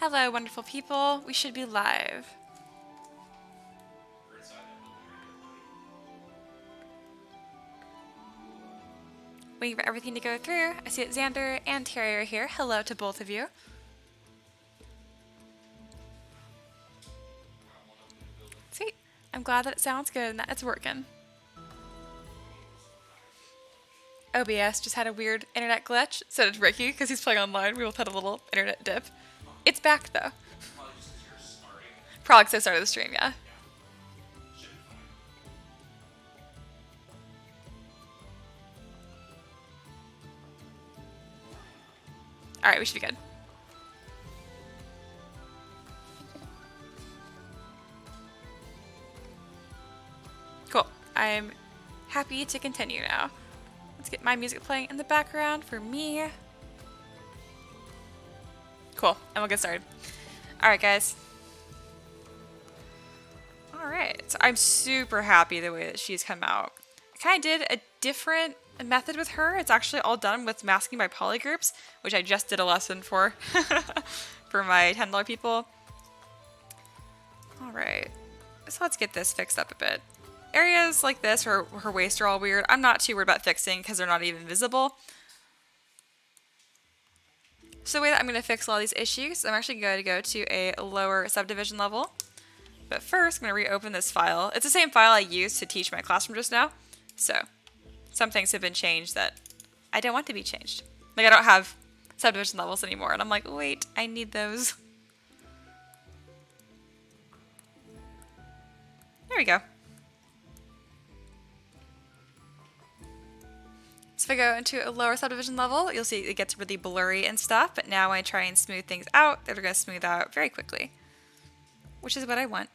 Hello, wonderful people. We should be live. Waiting for everything to go through. I see that Xander and Terry are here. Hello to both of you. Sweet. I'm glad that it sounds good and that it's working. OBS just had a weird internet glitch. So did Ricky because he's playing online. We both had a little internet dip. It's back though. Probably because I started the stream, yeah. Alright, we should be good. Cool. I'm happy to continue now. Let's get my music playing in the background for me. Cool, and we'll get started. Alright, guys. Alright, so I'm super happy the way that she's come out. I kind of did a different method with her. It's actually all done with masking by polygroups, which I just did a lesson for, for my $10 people. Alright, so let's get this fixed up a bit. Areas like this where her waists are all weird, I'm not too worried about fixing because they're not even visible. So the way that I'm going to fix a lot of these issues, I'm actually going to go to a lower subdivision level. But first, I'm going to reopen this file. It's the same file I used to teach my classroom just now. So, some things have been changed that I don't want to be changed. Like, I don't have subdivision levels anymore. And I'm like, wait, I need those. There we go. So if I go into a lower subdivision level, you'll see it gets really blurry and stuff. But now when I try and smooth things out, they're going to smooth out very quickly. Which is what I want.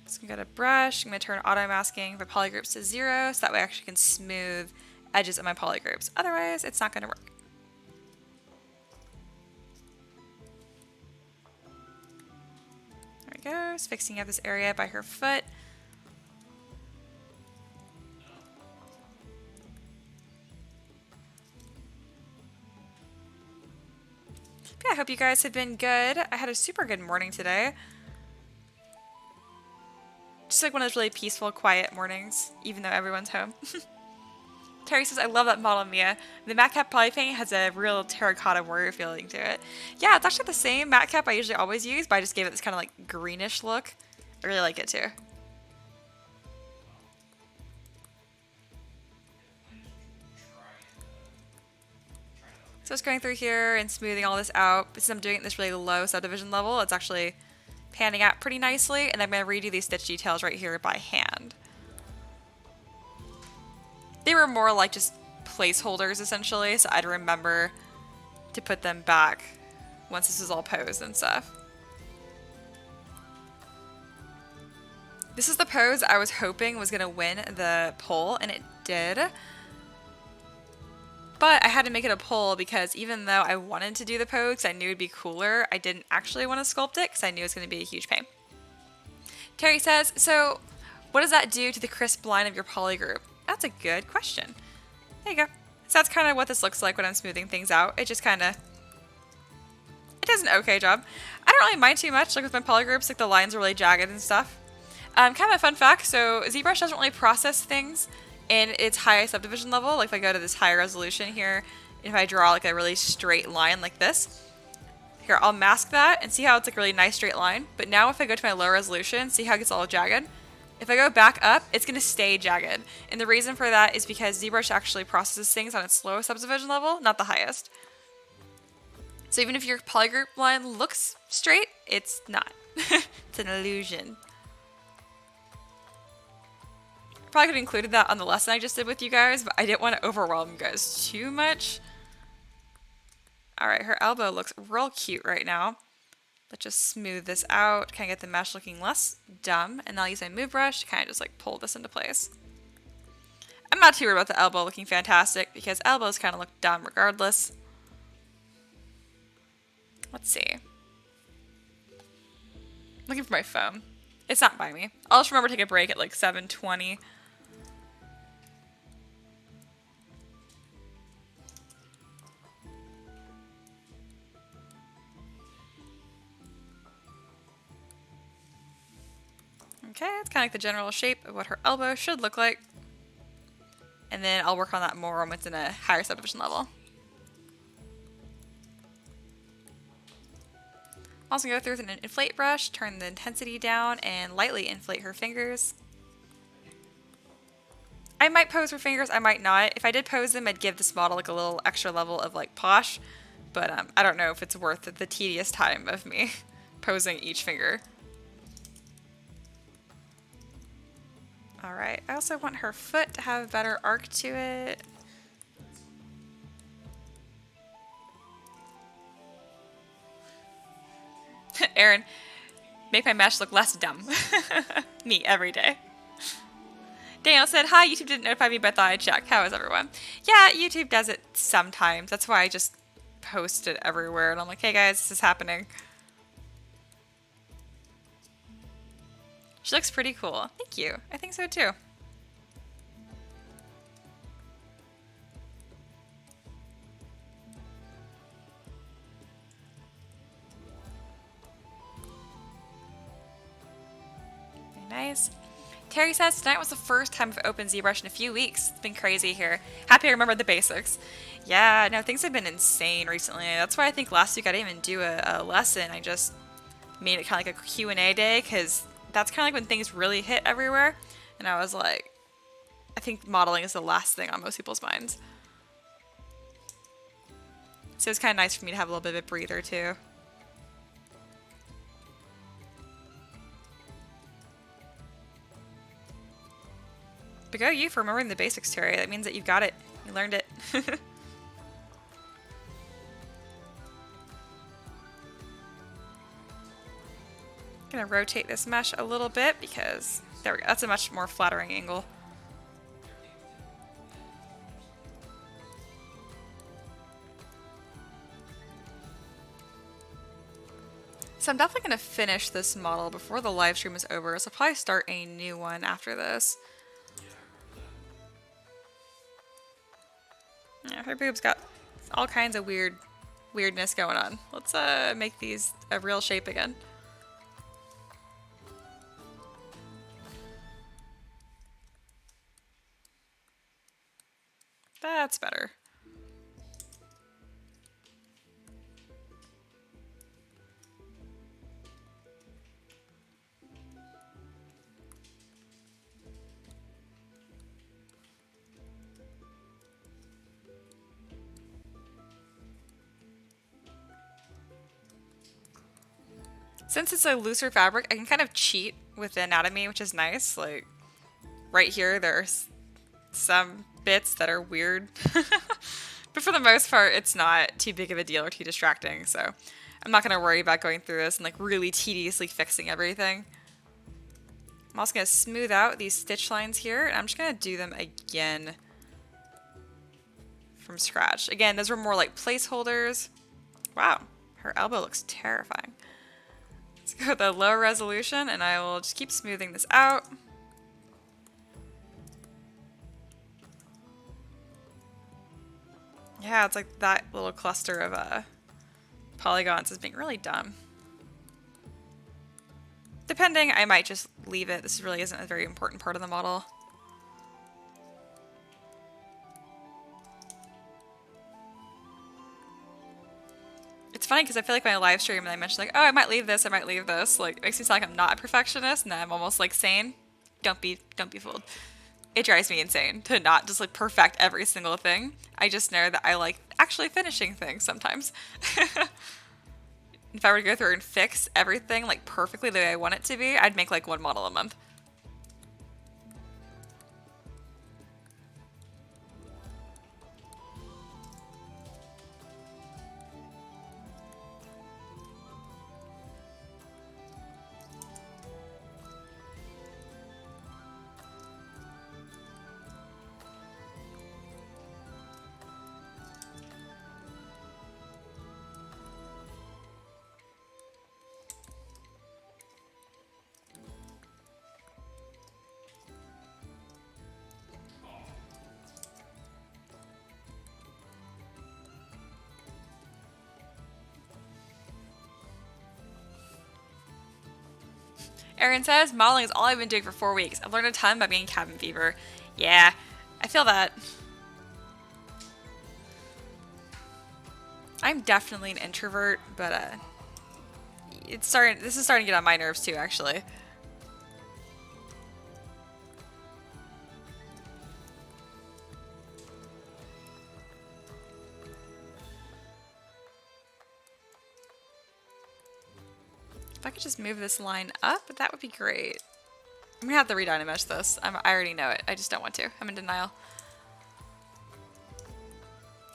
So I'm going to go to brush, I'm going to turn auto masking for polygroups to 0, so that way I actually can smooth edges of my polygroups. Otherwise, it's not going to work. There we go, just fixing up this area by her foot. Yeah, I hope you guys have been good. I had a super good morning today. Just like one of those really peaceful, quiet mornings, even though everyone's home. Terry says, I love that model, Mia. The matte cap polypaint has a real terracotta warrior feeling to it. Yeah, it's actually the same matte cap I usually always use, but I just gave it this kind of like greenish look. I really like it too. So just going through here and smoothing all this out. Since I'm doing it at this really low subdivision level, it's actually panning out pretty nicely, and I'm going to redo these stitch details right here by hand. They were more like just placeholders essentially, so I'd remember to put them back once this is all posed and stuff. This is the pose I was hoping was going to win the poll, and it did. But I had to make it a poll because even though I wanted to do the pose because I knew it would be cooler, I didn't actually want to sculpt it because I knew it was going to be a huge pain. Terry says, so what does that do to the crisp line of your poly group? That's a good question. There you go. So that's kind of what this looks like when I'm smoothing things out. It just kind of, it does an okay job. I don't really mind too much, like with my poly groups, like the lines are really jagged and stuff. Kind of a fun fact, so ZBrush doesn't really process things in its high subdivision level. Like if I go to this higher resolution here, if I draw like a really straight line like this, here I'll mask that and see how it's like a really nice straight line. But now if I go to my low resolution, see how it gets all jagged? If I go back up, it's going to stay jagged. And the reason for that is because ZBrush actually processes things on its low subdivision level, not the highest. So even if your polygroup line looks straight, it's not. It's an illusion. Probably could have included that on the lesson I just did with you guys, but I didn't want to overwhelm you guys too much. Alright, her elbow looks real cute right now. Let's just smooth this out, kind of get the mesh looking less dumb, and I'll use my move brush to kind of just like pull this into place. I'm not too worried about the elbow looking fantastic because elbows kind of look dumb regardless. Let's see. Looking for my phone. It's not by me. I'll just remember to take a break at like 7:20. Okay, it's kind of like the general shape of what her elbow should look like. And then I'll work on that more when it's in a higher subdivision level. Also go through with an inflate brush, turn the intensity down, and lightly inflate her fingers. I might pose her fingers, I might not. If I did pose them, I'd give this model like a little extra level of like posh, but I don't know if it's worth the tedious time of me posing each finger. Alright, I also want her foot to have a better arc to it. Aaron, make my mesh look less dumb. Me, every day. Daniel said, hi, YouTube didn't notify me, but I thought I'd check. How is everyone? Yeah, YouTube does it sometimes. That's why I just post it everywhere. And I'm like, hey guys, this is happening. She looks pretty cool. Thank you. I think so too. Very nice. Terry says, tonight was the first time I've opened ZBrush in a few weeks. It's been crazy here. Happy I remembered the basics. Yeah, no, things have been insane recently. That's why I think last week I didn't even do a lesson. I just made it kind of like a Q&A day, because that's kind of like when things really hit everywhere. And I was like, I think modeling is the last thing on most people's minds. So it's kind of nice for me to have a little bit of a breather too. But go you for remembering the basics, Terry. That means that you've got it. You learned it. Gonna rotate this mesh a little bit because there we go. That's a much more flattering angle. So I'm definitely gonna finish this model before the live stream is over. So I'll probably start a new one after this. Yeah, her boob's got all kinds of weirdness going on. Let's make these a real shape again. That's better. Since it's a looser fabric, I can kind of cheat with the anatomy, which is nice. Like, right here, there's some bits that are weird. But for the most part, it's not too big of a deal or too distracting, so I'm not going to worry about going through this and like really tediously fixing everything. I'm also going to smooth out these stitch lines here, and I'm just going to do them again from scratch. Again, those were more like placeholders. Wow, her elbow looks terrifying. Let's go with a low resolution, and I will just keep smoothing this out. Yeah, it's like that little cluster of polygons is being really dumb. Depending, I might just leave it. This really isn't a very important part of the model. It's funny because I feel like when I live stream and I mention like, oh, I might leave this, I might leave this, like it makes me sound like I'm not a perfectionist and I'm almost like sane. Don't be fooled. It drives me insane to not just like perfect every single thing. I just know that I like actually finishing things sometimes. If I were to go through and fix everything like perfectly the way I want it to be, I'd make like one model a month. Erin says, modeling is all I've been doing for 4 weeks. I've learned a ton by being cabin fever. Yeah, I feel that. I'm definitely an introvert, but this is starting to get on my nerves too, actually. If I could just move this line up, that would be great. I'm gonna have to re-dynamesh this. I already know it. I just don't want to. I'm in denial.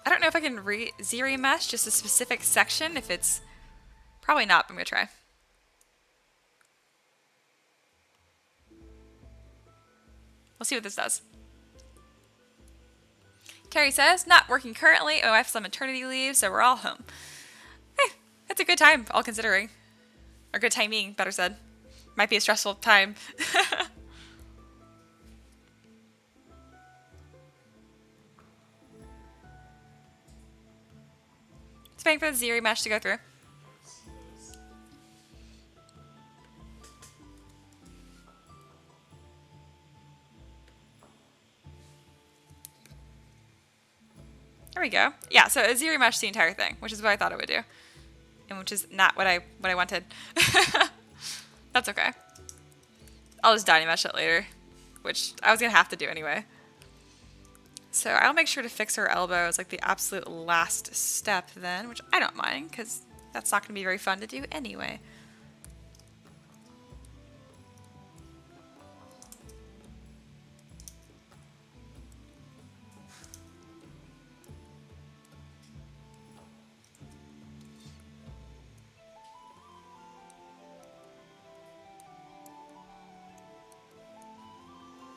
I don't know if I can Z-remesh just a specific section. If it's probably not, but I'm gonna try. We'll see what this does. Terry says, not working currently. My wife's on maternity leave, so we're all home. Hey, that's a good time, all considering. Or good timing, better said. Might be a stressful time. Just waiting for the Z-remesh to go through. There we go. Yeah, so it Z-remeshed the entire thing, which is what I thought it would do. And which is not what I wanted. That's okay. I'll just dynamesh it later, which I was going to have to do anyway. So I'll make sure to fix her elbow as like the absolute last step then, which I don't mind because that's not going to be very fun to do anyway.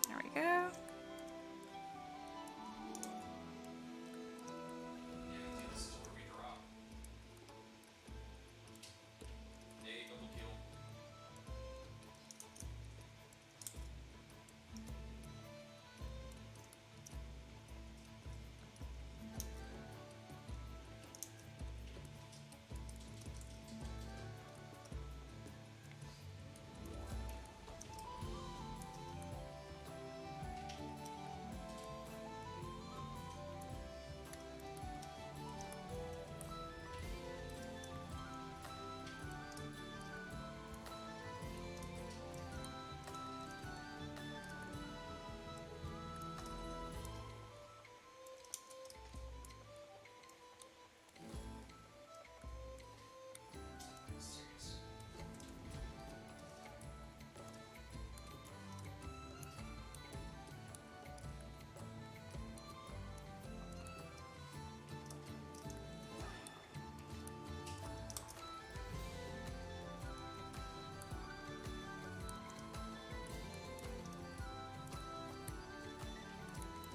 There we go.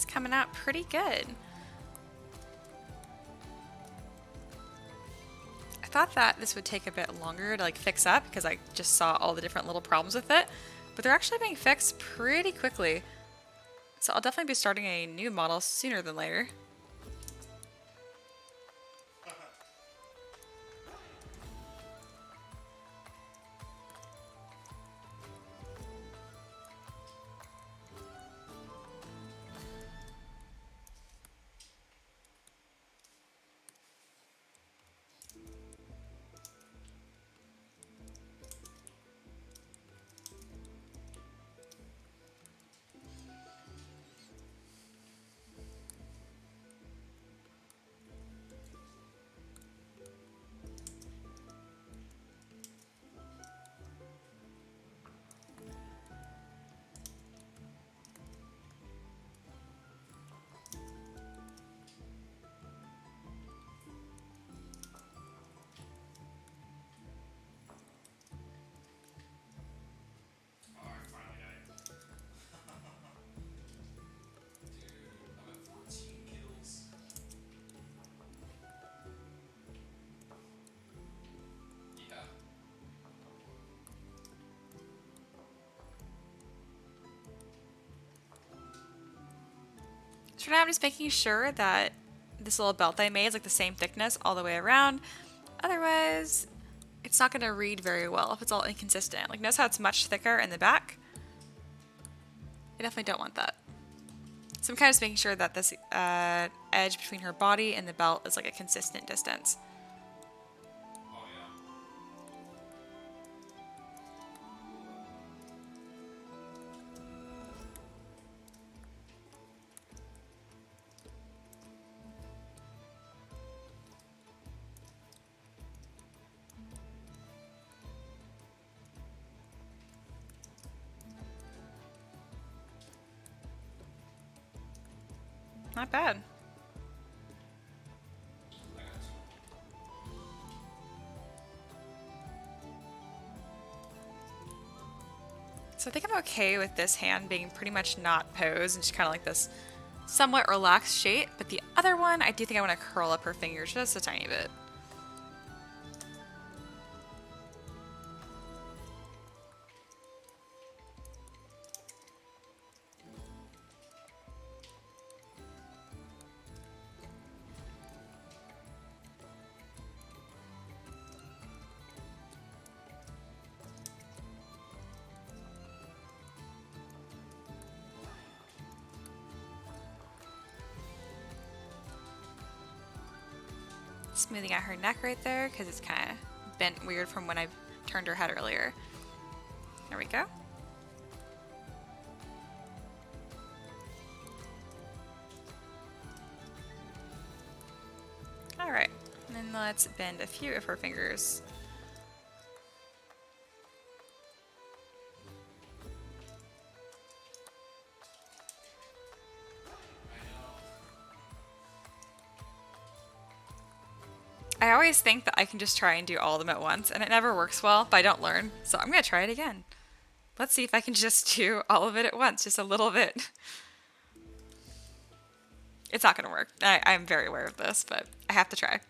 Coming out pretty good. I thought that this would take a bit longer to like fix up because I just saw all the different little problems with it, but they're actually being fixed pretty quickly. So I'll definitely be starting a new model sooner than later. So for now I'm just making sure that this little belt that I made is like the same thickness all the way around. Otherwise, it's not going to read very well if it's all inconsistent. Like, notice how it's much thicker in the back? I definitely don't want that. So I'm kind of just making sure that this edge between her body and the belt is like a consistent distance. Not bad. So I think I'm okay with this hand being pretty much not posed and just kind of like this somewhat relaxed shape, but the other one, I do think I want to curl up her fingers just a tiny bit. Smoothing out her neck right there because it's kind of bent weird from when I turned her head earlier. There we go. Alright, and then let's bend a few of her fingers. I always think that I can just try and do all of them at once, and it never works well, but I don't learn. So I'm going to try it again. Let's see if I can just do all of it at once, just a little bit. It's not going to work. I'm very aware of this, but I have to try.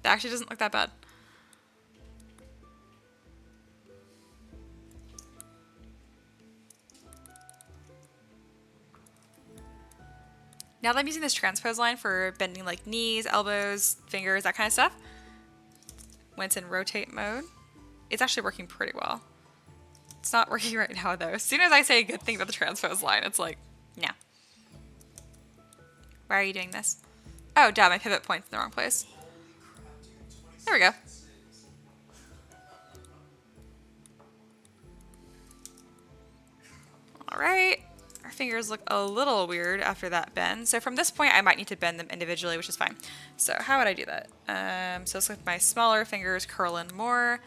That actually doesn't look that bad. Now that I'm using this transpose line for bending like knees, elbows, fingers, that kind of stuff, when it's in rotate mode, it's actually working pretty well. It's not working right now though. As soon as I say a good thing about the transpose line, it's like, no. Why are you doing this? Oh, duh, my pivot point's in the wrong place. There we go. All right. Our fingers look a little weird after that bend. So from this point, I might need to bend them individually, which is fine. So how would I do that? So let's let my smaller fingers curl in more.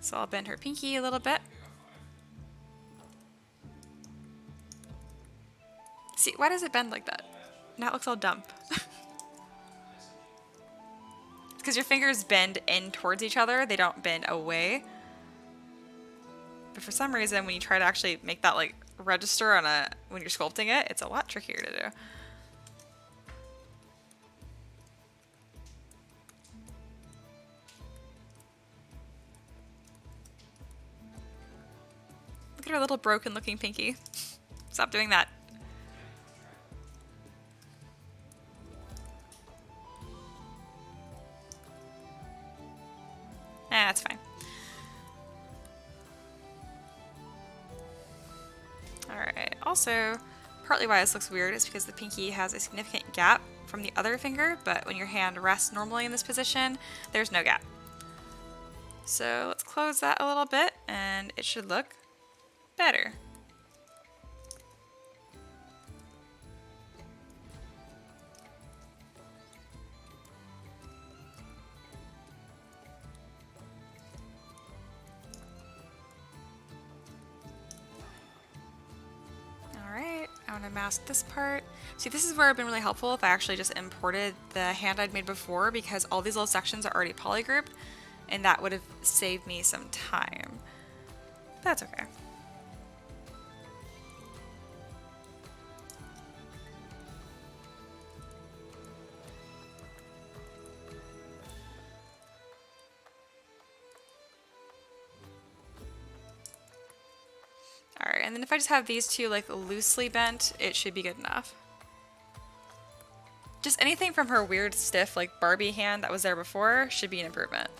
So I'll bend her pinky a little bit. See, why does it bend like that? Now it looks all dumb. Because your fingers bend in towards each other, they don't bend away. But for some reason, when you try to actually make that like register on when you're sculpting it, it's a lot trickier to do. Look at her little broken looking pinky. Stop doing that. That's fine. Alright, also, partly why this looks weird is because the pinky has a significant gap from the other finger, but when your hand rests normally in this position, there's no gap. So let's close that a little bit, and it should look better. I want to mask this part. See, this is where it's been really helpful if I actually just imported the hand I'd made before, because all these little sections are already polygrouped, and that would have saved me some time. That's okay. and then if I just have these two like loosely bent, it should be good enough. Just anything from her weird stiff like Barbie hand that was there before should be an improvement.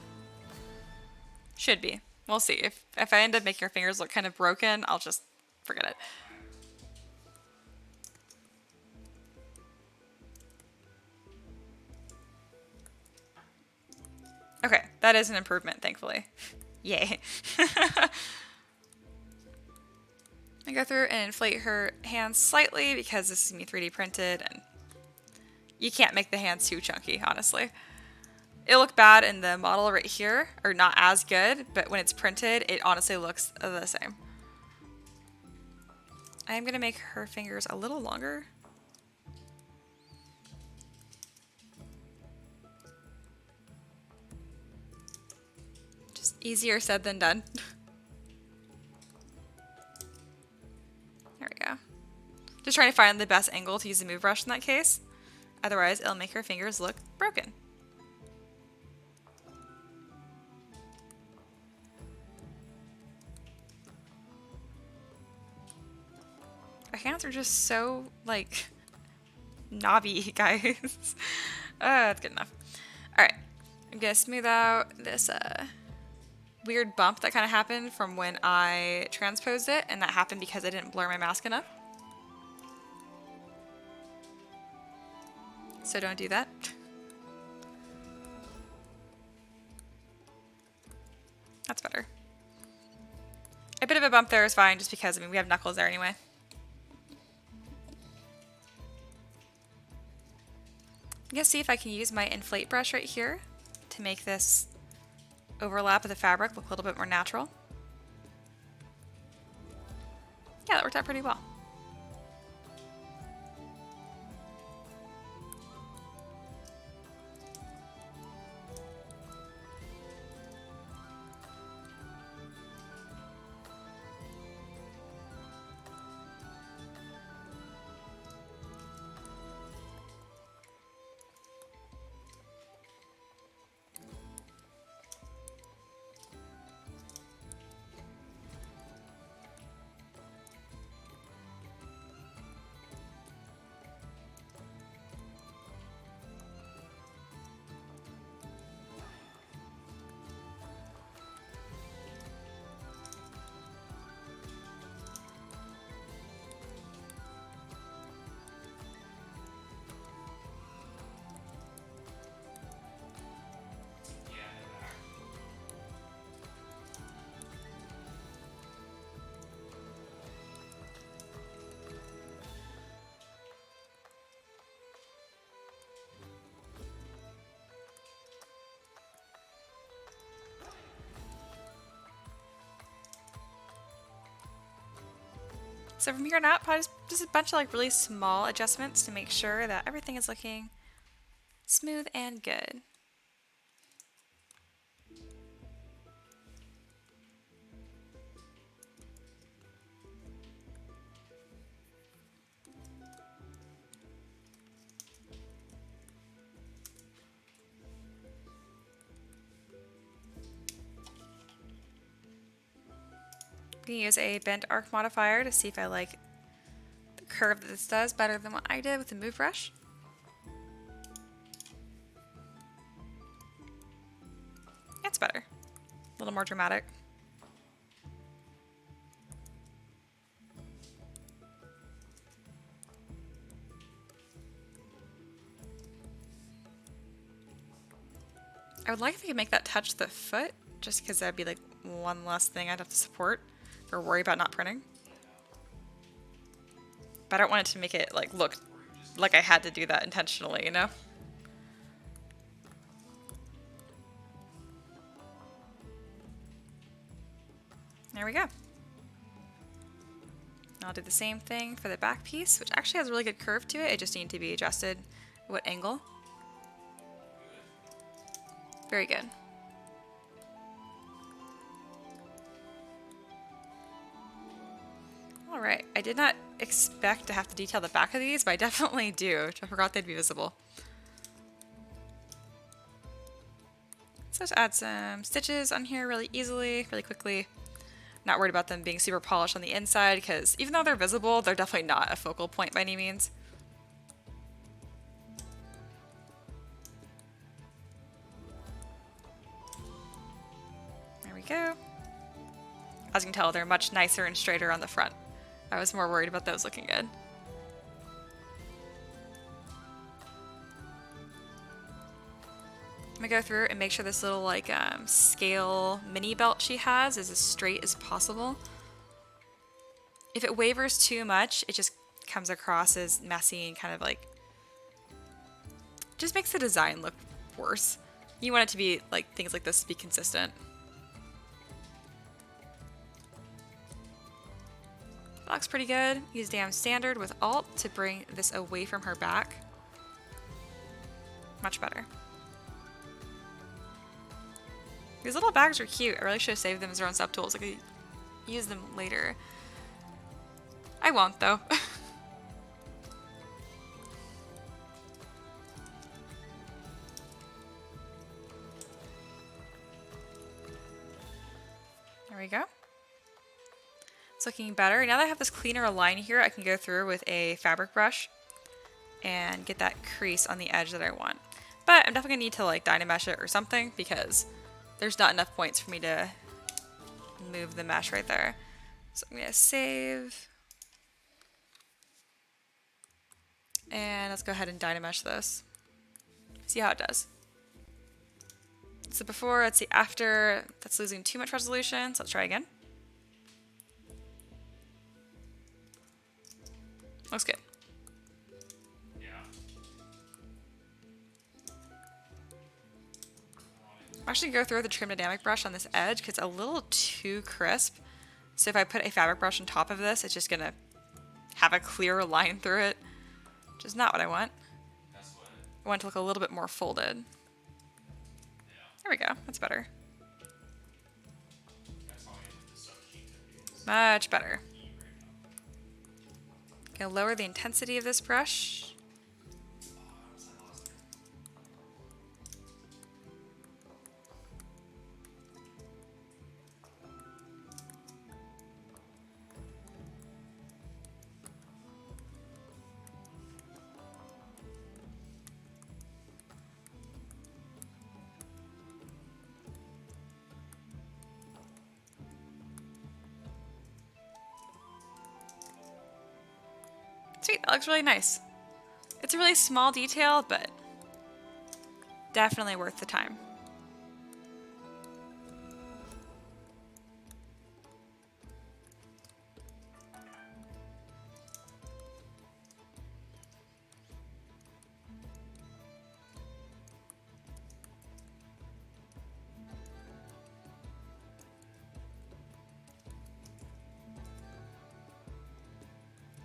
Should be. We'll see. If I end up making her fingers look kind of broken, I'll just forget it. Okay, that is an improvement, thankfully. Yay. I go through and inflate her hands slightly because this is going to be 3D printed and you can't make the hands too chunky, honestly. It'll look bad in the model right here, or not as good, but when it's printed, it honestly looks the same. I'm going to make her fingers a little longer. Just easier said than done. There we go. Just trying to find the best angle to use the move brush in that case. Otherwise, it'll make her fingers look broken. Her hands are just so, like, knobby, guys. That's good enough. Alright, I'm gonna smooth out this weird bump that kind of happened from when I transposed it, and that happened because I didn't blur my mask enough. So don't do that. That's better. A bit of a bump there is fine, just because, I mean, we have knuckles there anyway. I'm gonna see if I can use my inflate brush right here to make this overlap of the fabric look a little bit more natural. Yeah, that worked out pretty well. So from here on out, probably just a bunch of like really small adjustments to make sure that everything is looking smooth and good. I'm going to use a bend arc modifier to see if I like the curve that this does better than what I did with the move brush. It's better. A little more dramatic. I would like if I could make that touch the foot, just because that'd be like one less thing I'd have to support or worry about not printing. But I don't want it to make it like look like I had to do that intentionally, you know? There we go. I'll do the same thing for the back piece, which actually has a really good curve to it. It just needs to be adjusted what angle. Very good. Alright, I did not expect to have to detail the back of these, but I definitely do. I forgot they'd be visible. So let's add some stitches on here really easily, really quickly. I'm Not worried about them being super polished on the inside, because even though they're visible, they're definitely not a focal point by any means. There we go. As you can tell, they're much nicer and straighter on the front. I was more worried about those looking good. I'm gonna go through and make sure this little like scale mini belt she has is as straight as possible. If it wavers too much, it just comes across as messy and kind of like just makes the design look worse. You want it to be like things like this to be consistent. That looks pretty good. Use damn standard with Alt to bring this away from her back. Much better. These little bags are cute. I really should have saved them as their own subtools. I could use them later. I won't though. There we go. It's looking better. Now that I have this cleaner line here, I can go through with a fabric brush and get that crease on the edge that I want. But I'm definitely gonna need to like Dynamesh it or something because there's not enough points for me to move the mesh right there. So I'm gonna save. And let's go ahead and Dynamesh this. See how it does. So before, let's see, after, that's losing too much resolution. So let's try again. Looks good. I'm actually going to go through with the trim dynamic brush on this edge because it's a little too crisp. So if I put a fabric brush on top of this, it's just going to have a clearer line through it, which is not what I want. I want it to look a little bit more folded. There we go. That's better. Much better. Gonna lower the intensity of this brush. Sweet, that looks really nice. It's a really small detail, but definitely worth the time.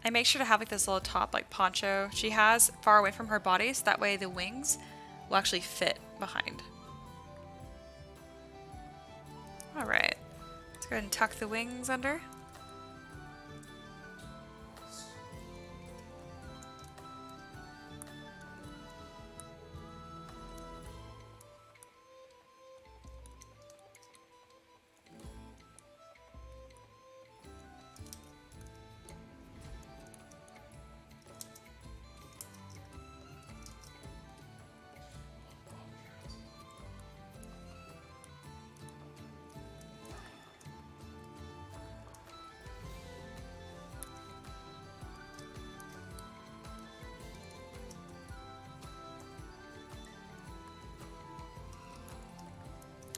I make sure to have like this little top like poncho she has far away from her body so that way the wings will actually fit behind. Alright, let's go ahead and tuck the wings under.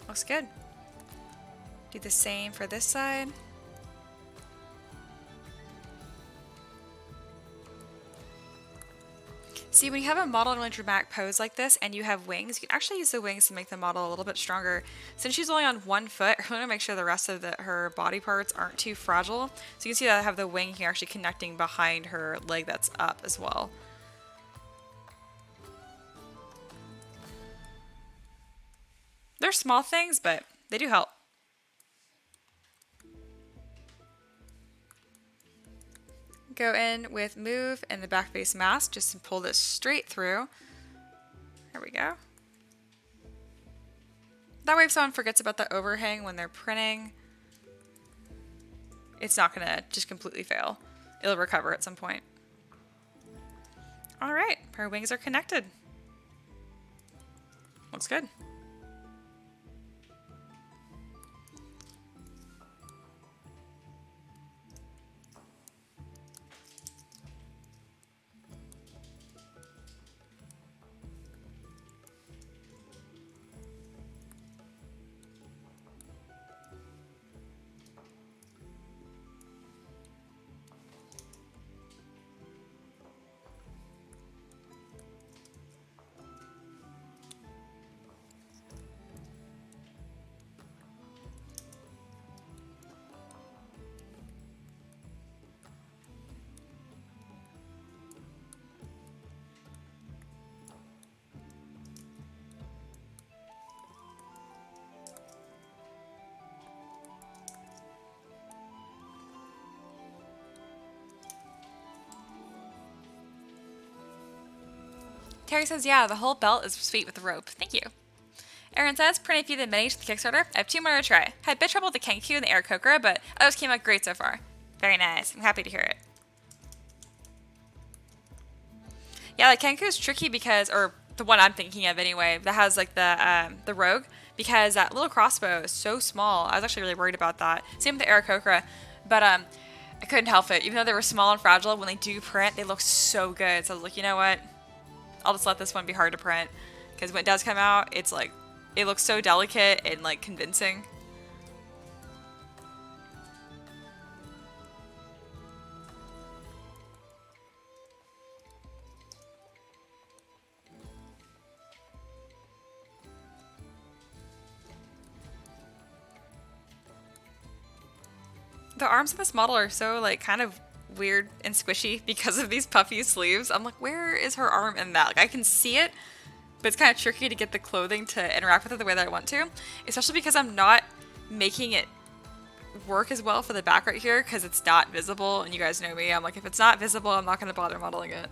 Looks good. Do the same for this side. See, when you have a model in a really dramatic pose like this and you have wings, you can actually use the wings to make the model a little bit stronger. Since she's only on one foot, I want to make sure the rest of her body parts aren't too fragile. So you can see that I have the wing here actually connecting behind her leg that's up as well. They're small things, but they do help. Go in with move and the back face mask just to pull this straight through. There we go. That way if someone forgets about the overhang when they're printing, it's not going to just completely fail. It'll recover at some point. All right, our wings are connected. Looks good. Terry says, yeah, the whole belt is sweet with the rope. Thank you. Aaron says, print a few of the minis to the Kickstarter. I have 2 more to try. Had a bit trouble with the Kenku and the Aarakocra, but others came out great so far. Very nice. I'm happy to hear it. Yeah, the Kenku is tricky because, or the one I'm thinking of anyway, that has like the rogue, because that little crossbow is so small. I was actually really worried about that. Same with the Aarakocra, but I couldn't help it. Even though they were small and fragile, when they do print, they look so good. So I was like, you know what? I'll just let this one be hard to print, because when it does come out, it's like, it looks so delicate and like convincing. The arms of this model are so like kind of weird and squishy because of these puffy sleeves. I'm like, where is her arm in that? Like, I can see it, but it's kind of tricky to get the clothing to interact with it the way that I want to, especially because I'm not making it work as well for the back right here because it's not visible, and you guys know me. I'm like, if it's not visible, I'm not going to bother modeling it.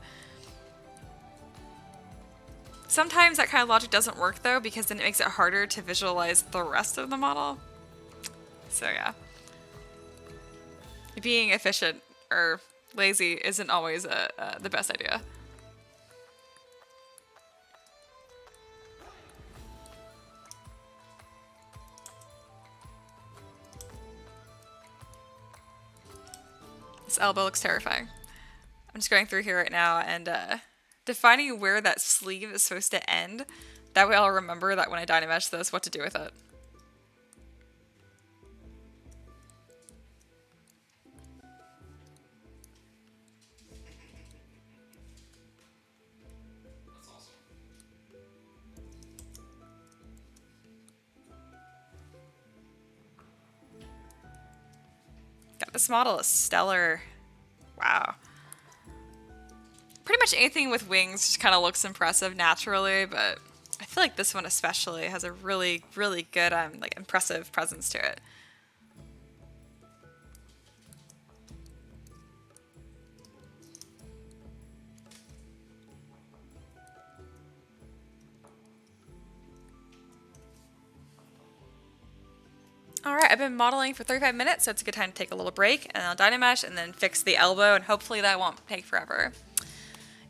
Sometimes that kind of logic doesn't work though, because then it makes it harder to visualize the rest of the model. So yeah. Being efficient or lazy isn't always the best idea. This elbow looks terrifying. I'm just going through here right now and defining where that sleeve is supposed to end. That way I'll remember that when I dynamesh this, what to do with it. This model is stellar. Wow. Pretty much anything with wings just kind of looks impressive naturally, but I feel like this one especially has a really, really good, like impressive presence to it. Alright, I've been modeling for 35 minutes, so it's a good time to take a little break, and I'll dynamesh and then fix the elbow, and hopefully that won't take forever.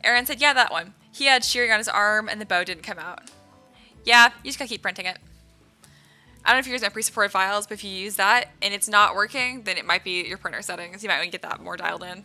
Aaron said, yeah, that one. He had shearing on his arm, and the bow didn't come out. Yeah, you just gotta keep printing it. I don't know if you're using pre-supported files, but if you use that, and it's not working, then it might be your printer settings. You might want to get that more dialed in.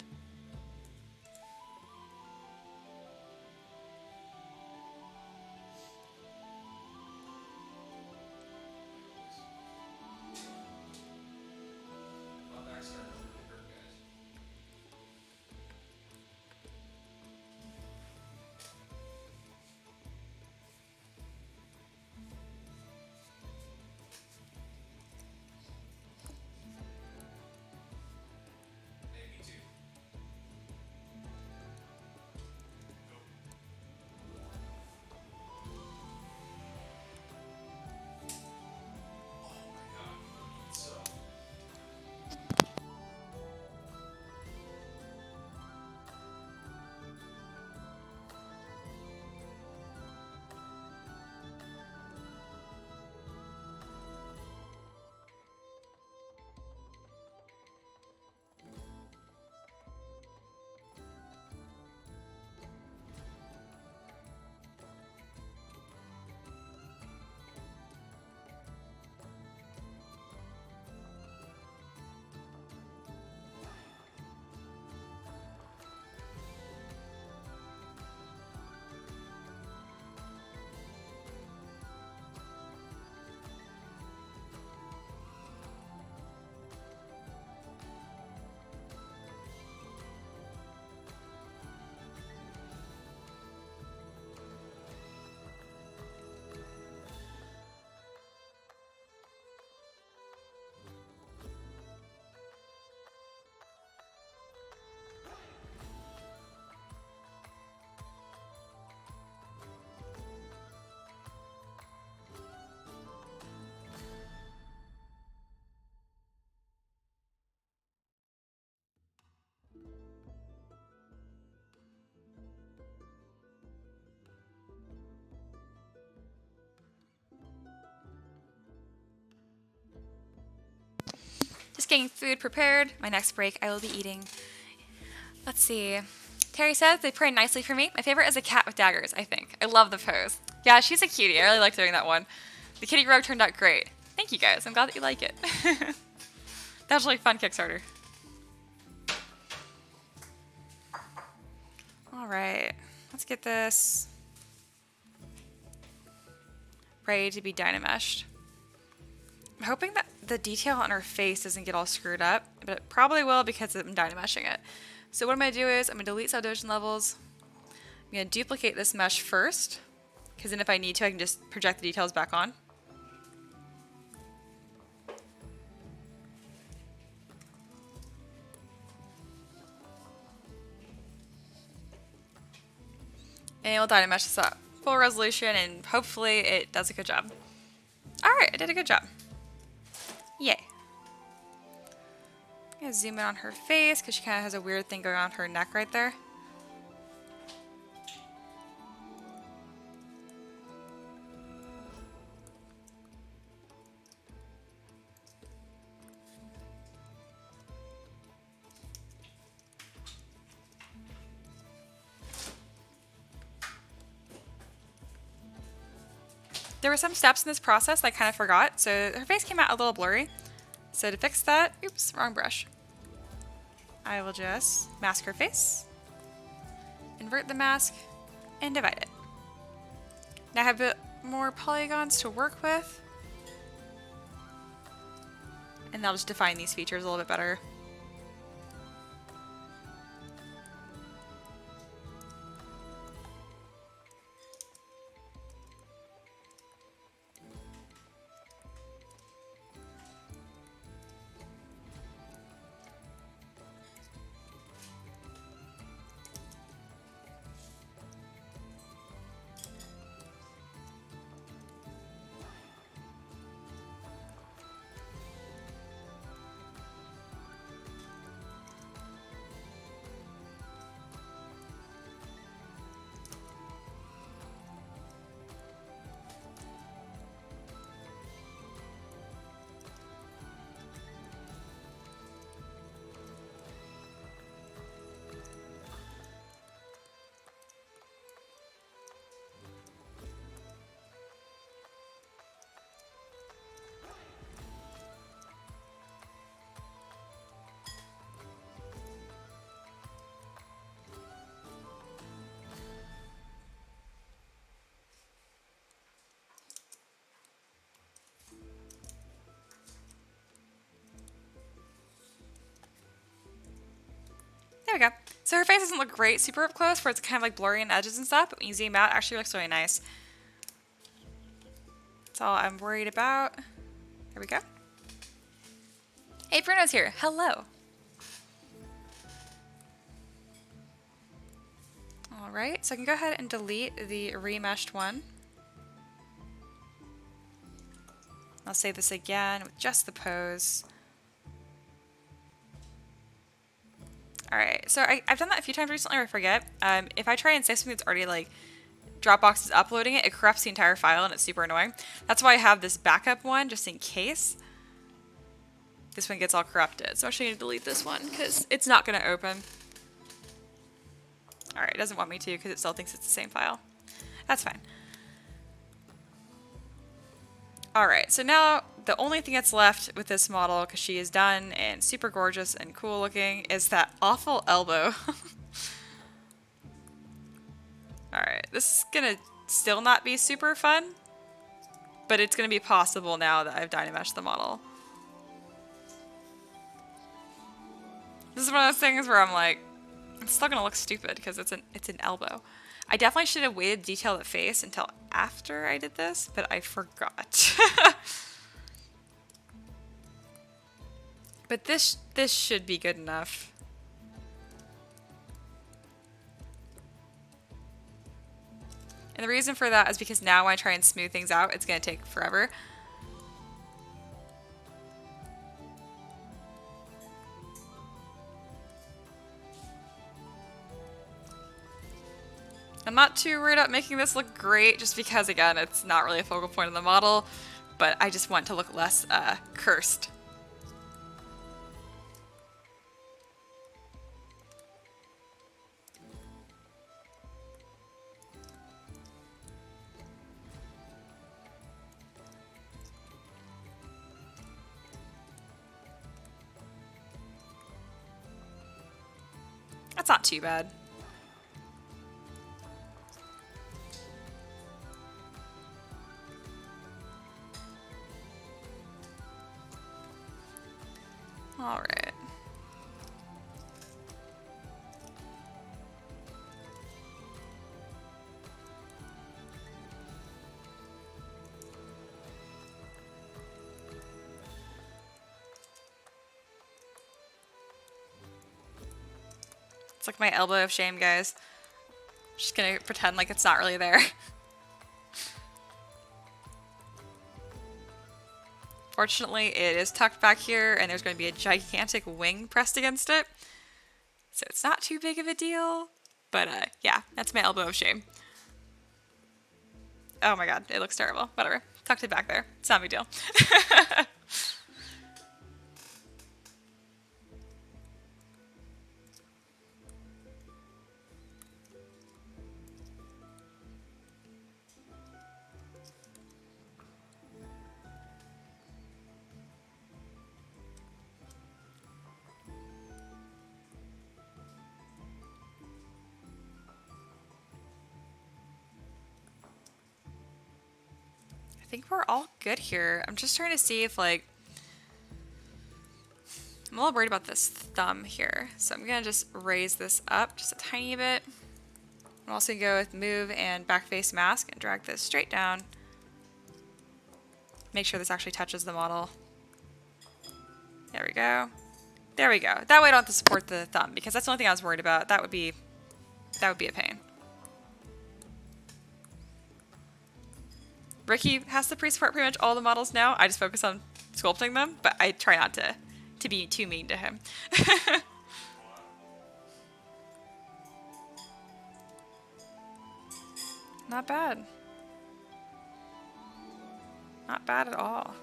just getting food prepared. My next break, I will be eating. Let's see. Terry says they pray nicely for me. My favorite is a cat with daggers, I think. I love the pose. Yeah, she's a cutie. I really like doing that one. The kitty rogue turned out great. Thank you guys. I'm glad that you like it. That was really fun Kickstarter. All right. Let's get this ready to be Dynameshed. I'm hoping that the detail on her face doesn't get all screwed up, but it probably will because I'm Dynameshing it. So what I'm going to do is I'm going to delete subdivision levels. I'm going to duplicate this mesh first, because then if I need to, I can just project the details back on. And we'll Dynamesh this up. Full resolution, and hopefully it does a good job. Alright, I did a good job. Yay. I'm going to zoom in on her face because she kind of has a weird thing going on her neck right there. There were some steps in this process I kind of forgot, so her face came out a little blurry. So to fix that, oops, wrong brush. I will just mask her face, invert the mask, and divide it. Now I have a bit more polygons to work with, and I'll just define these features a little bit better. There we go. So her face doesn't look great super up close where it's kind of like blurry in edges and stuff, but when you zoom out, it actually looks really nice. That's all I'm worried about. There we go. Hey, Bruno's here. Hello. All right, so I can go ahead and delete the remeshed one. I'll save this again with just the pose. Alright, so I've done that a few times recently or I forget. If I try and save something that's already like Dropbox is uploading it, it corrupts the entire file and it's super annoying. That's why I have this backup one just in case this one gets all corrupted. So I'm actually going to delete this one because it's not going to open. Alright, it doesn't want me to because it still thinks it's the same file. That's fine. Alright, so now the only thing that's left with this model, because she is done and super gorgeous and cool looking, is that awful elbow. Alright, this is gonna still not be super fun, but it's gonna be possible now that I've Dynameshed the model. This is one of those things where I'm like, it's still gonna look stupid because it's an elbow. I definitely should have waited to detail the face until after I did this, but I forgot. But this should be good enough. And the reason for that is because now when I try and smooth things out, it's going to take forever. I'm not too worried about making this look great, just because, again, it's not really a focal point of the model, but I just want to look less cursed. That's not too bad. All right. It's like my elbow of shame, guys. Just gonna pretend like it's not really there. Fortunately, it is tucked back here, and there's going to be a gigantic wing pressed against it. So it's not too big of a deal. But yeah, that's my elbow of shame. Oh my god, it looks terrible. Whatever. Tucked it back there. It's not a big deal. I think we're all good here. I'm just trying to see if, like, I'm a little worried about this thumb here. So I'm going to just raise this up just a tiny bit. I'm also going to go with move and back face mask and drag this straight down. Make sure this actually touches the model. There we go. There we go. That way I don't have to support the thumb, because that's the only thing I was worried about. That would be a pain. Ricky has to pre-support pretty much all the models now. I just focus on sculpting them, but I try not to be too mean to him. Not bad. Not bad at all.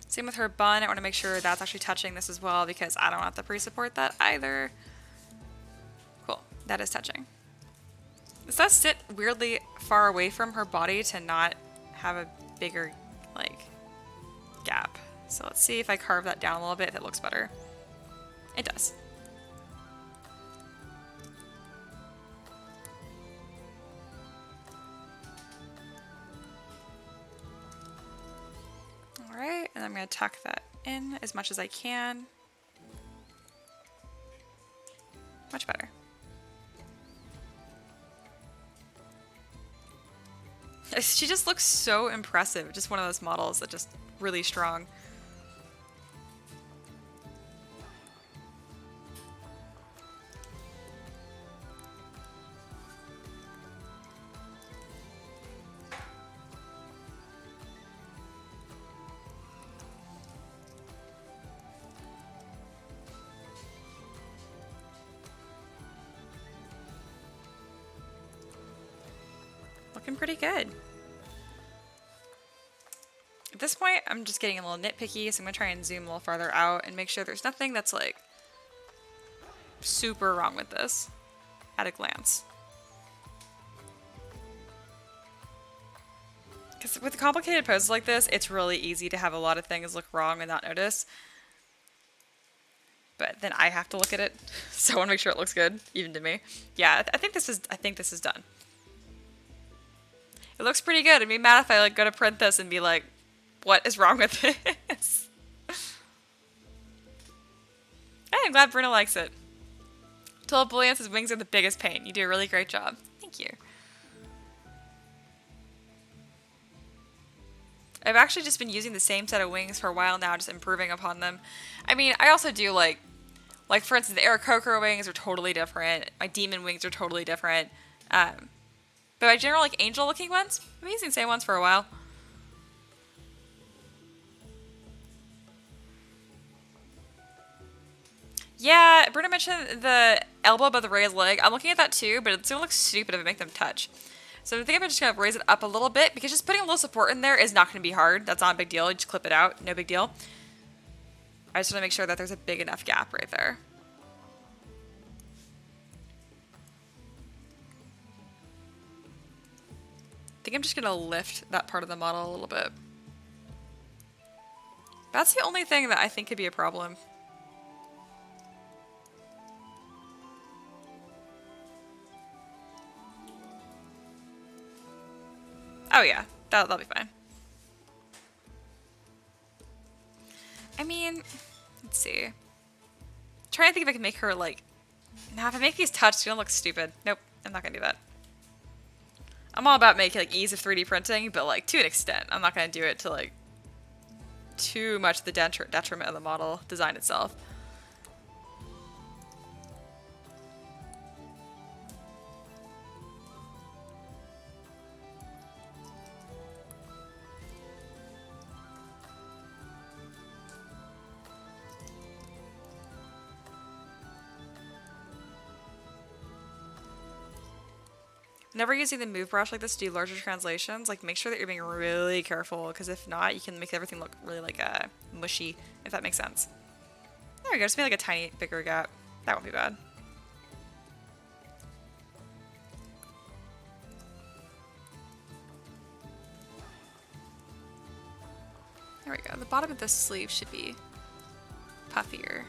Same with her bun. I want to make sure that's actually touching this as well, because I don't have to pre-support that either. Cool. That is touching. This does sit weirdly far away from her body to not have a bigger, like, gap. So let's see if I carve that down a little bit, if it looks better. It does. Alright, and I'm going to tuck that in as much as I can. Much better. She just looks so impressive. Just one of those models that just really strong. Looking pretty good. At this point, I'm just getting a little nitpicky, so I'm going to try and zoom a little farther out and make sure there's nothing that's, like, super wrong with this at a glance. Because with complicated poses like this, it's really easy to have a lot of things look wrong and not notice. But then I have to look at it, so I want to make sure it looks good, even to me. Yeah, I think this is done. It looks pretty good. I'd be mad if I like go to print this and be like, what is wrong with this? Hey, I'm glad Bruno likes it. Tulip Brilliance, his wings are the biggest pain. You do a really great job. Thank you. I've actually just been using the same set of wings for a while now, just improving upon them. I mean, I also do like for instance, the Aarakocra wings are totally different. My demon wings are totally different. But my general, like, angel-looking ones, I've been using the same ones for a while. Yeah, Bruno mentioned the elbow above the raised leg. I'm looking at that too, but it's gonna look stupid if I make them touch. So I think I'm just gonna raise it up a little bit, because just putting a little support in there is not gonna be hard. That's not a big deal. You just clip it out, no big deal. I just wanna make sure that there's a big enough gap right there. think I'm just gonna lift that part of the model a little bit. That's the only thing that I think could be a problem. Oh yeah, that'll be fine. I mean, let's see. I'm trying to think if I can make her like... Now, if I make these touch, it's gonna look stupid. Nope, I'm not gonna do that. I'm all about making like ease of 3D printing, but like to an extent. I'm not gonna do it to like too much the detriment of the model design itself. Whenever using the move brush like this to do larger translations, like make sure that you're being really careful, because if not, you can make everything look really like mushy, if that makes sense. There we go, just make like a tiny bigger gap. That won't be bad. There we go. The bottom of this sleeve should be puffier.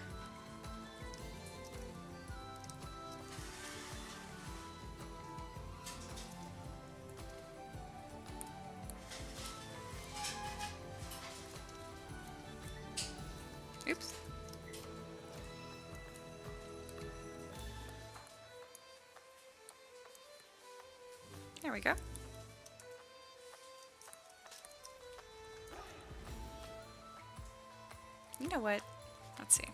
Oops. There we go. You know what? Let's see.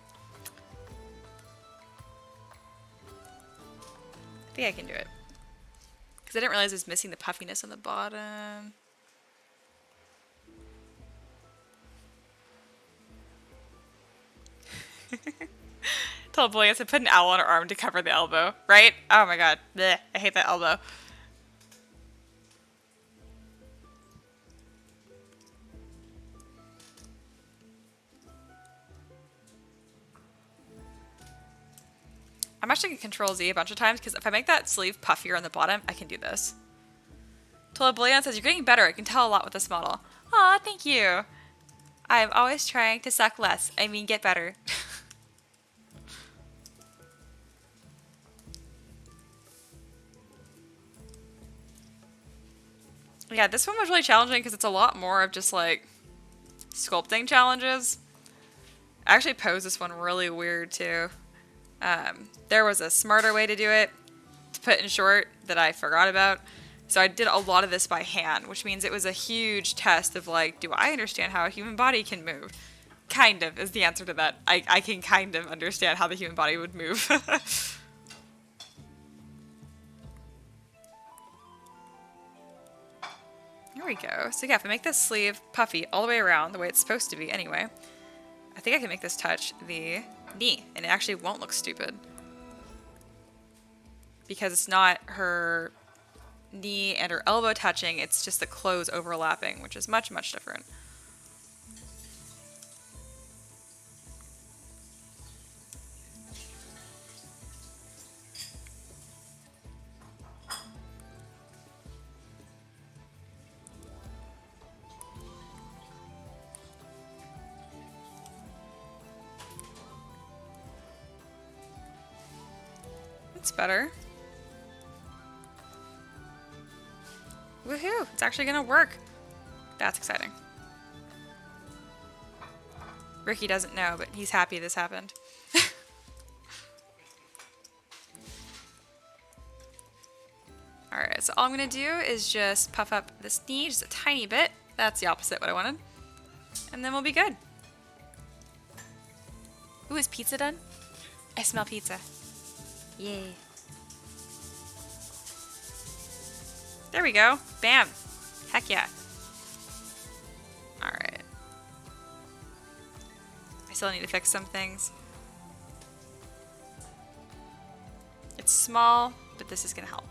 I think I can do it. Because I didn't realize I was missing the puffiness on the bottom. Told Boy to put an owl on her arm to cover the elbow, right? Oh my god. Blech, I hate that elbow. I'm actually going to Control Z a bunch of times, because if I make that sleeve puffier on the bottom, I can do this. Tolableon says, you're getting better. I can tell a lot with this model. Aw, thank you. I'm always trying to suck less. I mean, get better. Yeah, this one was really challenging because it's a lot more of just like sculpting challenges. I actually posed this one really weird too. There was a smarter way to do it, to put in short, that I forgot about. So I did a lot of this by hand, which means it was a huge test of like, do I understand how a human body can move? Kind of is the answer to that. I can kind of understand how the human body would move. There we go. So yeah, if I make this sleeve puffy all the way around, the way it's supposed to be anyway, I think I can make this touch the knee, and it actually won't look stupid. Because it's not her knee and her elbow touching, it's just the clothes overlapping, which is much, much different. It's better. Woohoo! It's actually gonna work. That's exciting. Ricky doesn't know, but he's happy this happened. Alright, so all I'm gonna do is just puff up this knee just a tiny bit. That's the opposite what I wanted. And then we'll be good. Ooh, is pizza done? I smell pizza. Yay. There we go. Bam. Heck yeah. Alright. I still need to fix some things. It's small, but this is going to help.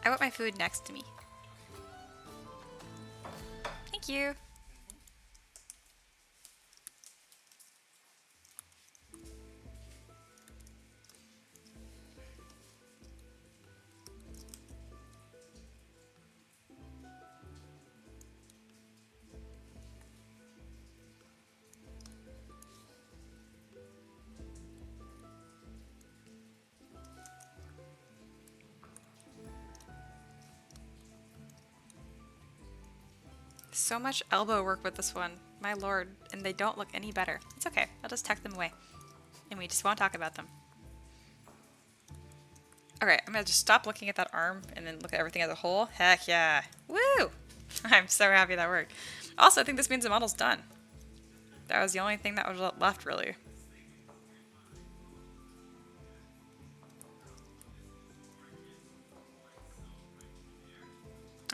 I want my food next to me. Thank you. So much elbow work with this one. My lord. And they don't look any better. It's okay. I'll just tuck them away. And we just won't talk about them. Okay, I'm gonna just stop looking at that arm and then look at everything as a whole. Heck yeah. Woo! I'm so happy that worked. Also, I think this means the model's done. That was the only thing that was left, really.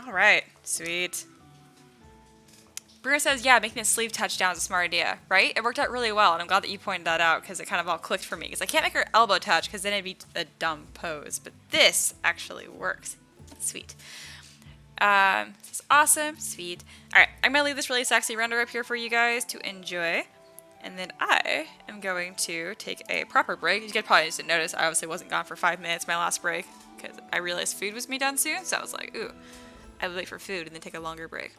Alright, sweet. Bruno says, yeah, making a sleeve touchdown is a smart idea, right? It worked out really well, and I'm glad that you pointed that out because it kind of all clicked for me. Because I can't make her elbow touch because then it'd be a dumb pose. But this actually works. Sweet. This is awesome. Sweet. Alright, I'm going to leave this really sexy render up here for you guys to enjoy. And then I am going to take a proper break. You guys probably just didn't notice, I obviously wasn't gone for 5 minutes my last break because I realized food was me done soon. So I was like, ooh, I would wait for food and then take a longer break.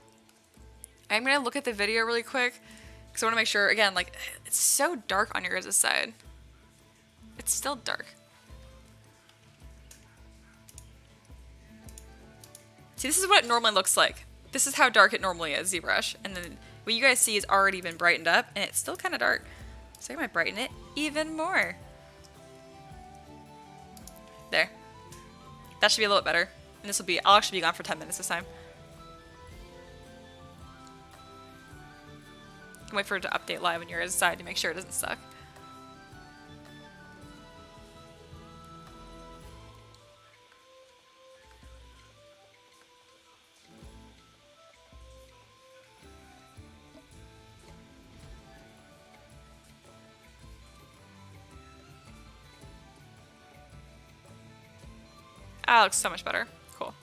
I'm going to look at the video really quick because I want to make sure, again, like, it's so dark on your guys' side. It's still dark. See, this is what it normally looks like. This is how dark it normally is, ZBrush. And then what you guys see has already been brightened up and it's still kind of dark. So I might brighten it even more. There. That should be a little bit better. And this will be, I'll actually be gone for 10 minutes this time. Wait for it to update live on your side to make sure it doesn't suck. Oh, it looks so much better. Cool.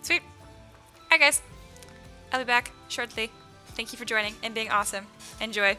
Sweet. Alright guys. I'll be back shortly. Thank you for joining and being awesome. Enjoy.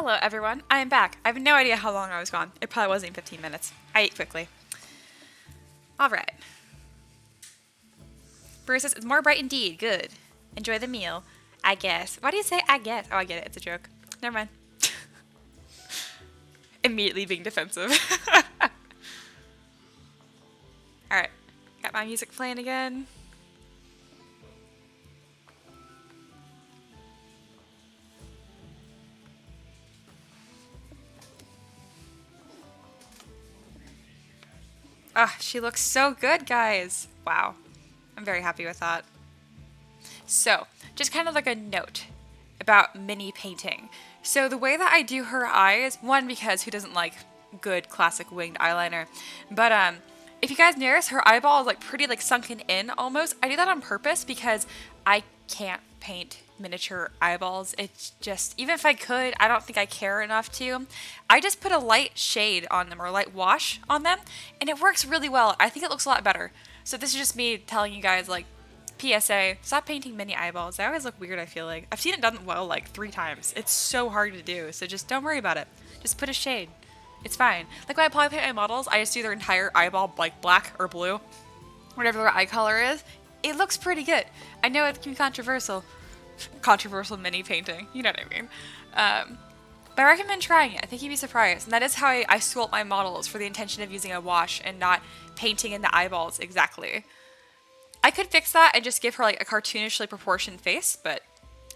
Hello everyone, I am back. I have no idea how long I was gone. It probably wasn't even 15 minutes. I ate quickly. Alright. Bruce says, it's more bright indeed. Good. Enjoy the meal. I guess. Why do you say I guess? Oh, I get it. It's a joke. Never mind. Immediately being defensive. Alright. Got my music playing again. Ah, she looks so good, guys. Wow. I'm very happy with that. So, just kind of like a note about mini painting. So the way that I do her eyes, one, because who doesn't like good classic winged eyeliner, but if you guys notice, her eyeball is like pretty like sunken in almost. I do that on purpose because I can't paint miniature eyeballs. It's just, even if I could, I don't think I care enough to. I just put a light shade on them or a light wash on them and it works really well. I think it looks a lot better. So this is just me telling you guys, like, PSA, stop painting mini eyeballs. They always look weird, I feel like. I've seen it done well like 3 times. It's so hard to do, so just don't worry about it. Just put a shade. It's fine. Like when I poly paint my models, I just do their entire eyeball like black or blue, whatever their eye color is. It looks pretty good. I know it can be controversial. Controversial mini painting, you know what I mean. But I recommend trying it. I think you'd be surprised. And that is how I sculpt my models, for the intention of using a wash and not painting in the eyeballs exactly. I could fix that and just give her like a cartoonishly proportioned face, but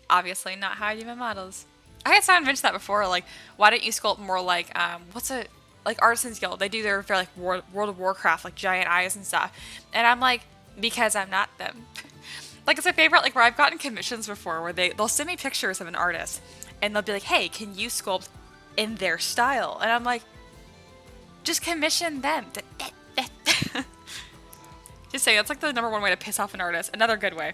obviously not how I do my models. I had someone mention that before, like, why don't you sculpt more like, like Artisans Guild? They do their very like World of Warcraft, like giant eyes and stuff. And I'm like, because I'm not them. Like, it's my favorite, like, where I've gotten commissions before where they'll send me pictures of an artist and they'll be like, hey, can you sculpt in their style? And I'm like, just commission them. Just saying, that's like the #1 way to piss off an artist. Another good way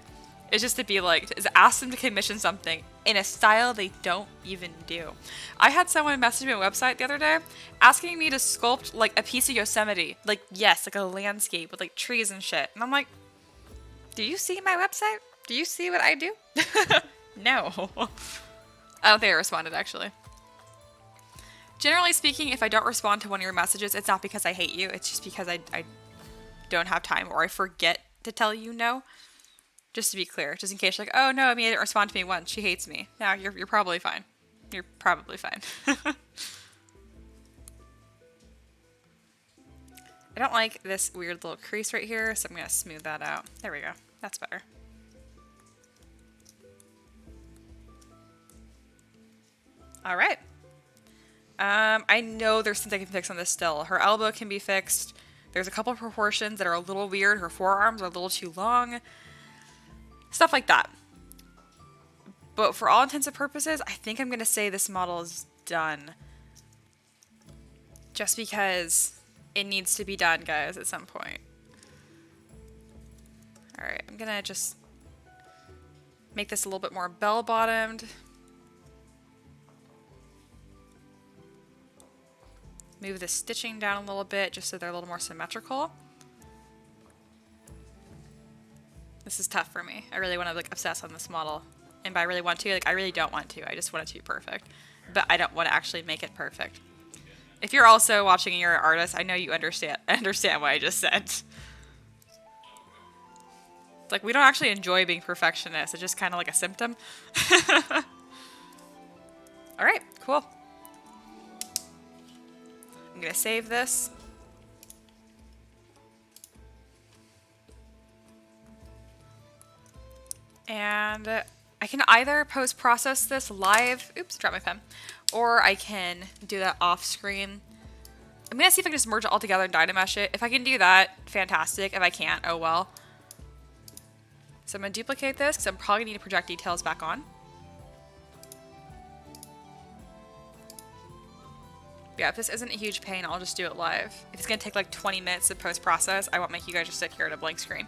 is just to be like, is ask them to commission something in a style they don't even do. I had someone message me on a website the other day asking me to sculpt like a piece of Yosemite. Like, yes, like a landscape with like trees and shit. And I'm like, do you see my website? Do you see what I do? No. I don't think I responded, actually. Generally speaking, if I don't respond to one of your messages, it's not because I hate you. It's just because I don't have time or I forget to tell you no. Just to be clear. Just in case you're like, oh no, Amy didn't respond to me once. She hates me. No, you're probably fine. You're probably fine. I don't like this weird little crease right here, so I'm going to smooth that out. There we go. That's better. All right. I know there's things I can fix on this still. Her elbow can be fixed. There's a couple of proportions that are a little weird. Her forearms are a little too long. Stuff like that. But for all intents and purposes, I think I'm going to say this model is done. Just because it needs to be done, guys, at some point. Alright, I'm going to just make this a little bit more bell-bottomed. Move the stitching down a little bit just so they're a little more symmetrical. This is tough for me. I really want to like obsess on this model. And by really want to, like I really don't want to. I just want it to be perfect. But I don't want to actually make it perfect. If you're also watching and you're an artist, I know you understand what I just said. It's like we don't actually enjoy being perfectionists. It's just kind of like a symptom. Alright, cool. I'm going to save this. And I can either post-process this live, oops, dropped my pen, or I can do that off screen. I'm going to see if I can just merge it all together and Dynamesh it. If I can do that, fantastic. If I can't, oh well. So I'm going to duplicate this because I'm probably going to need to project details back on. Yeah, if this isn't a huge pain, I'll just do it live. If it's going to take like 20 minutes to post-process, I won't make you guys just sit here at a blank screen.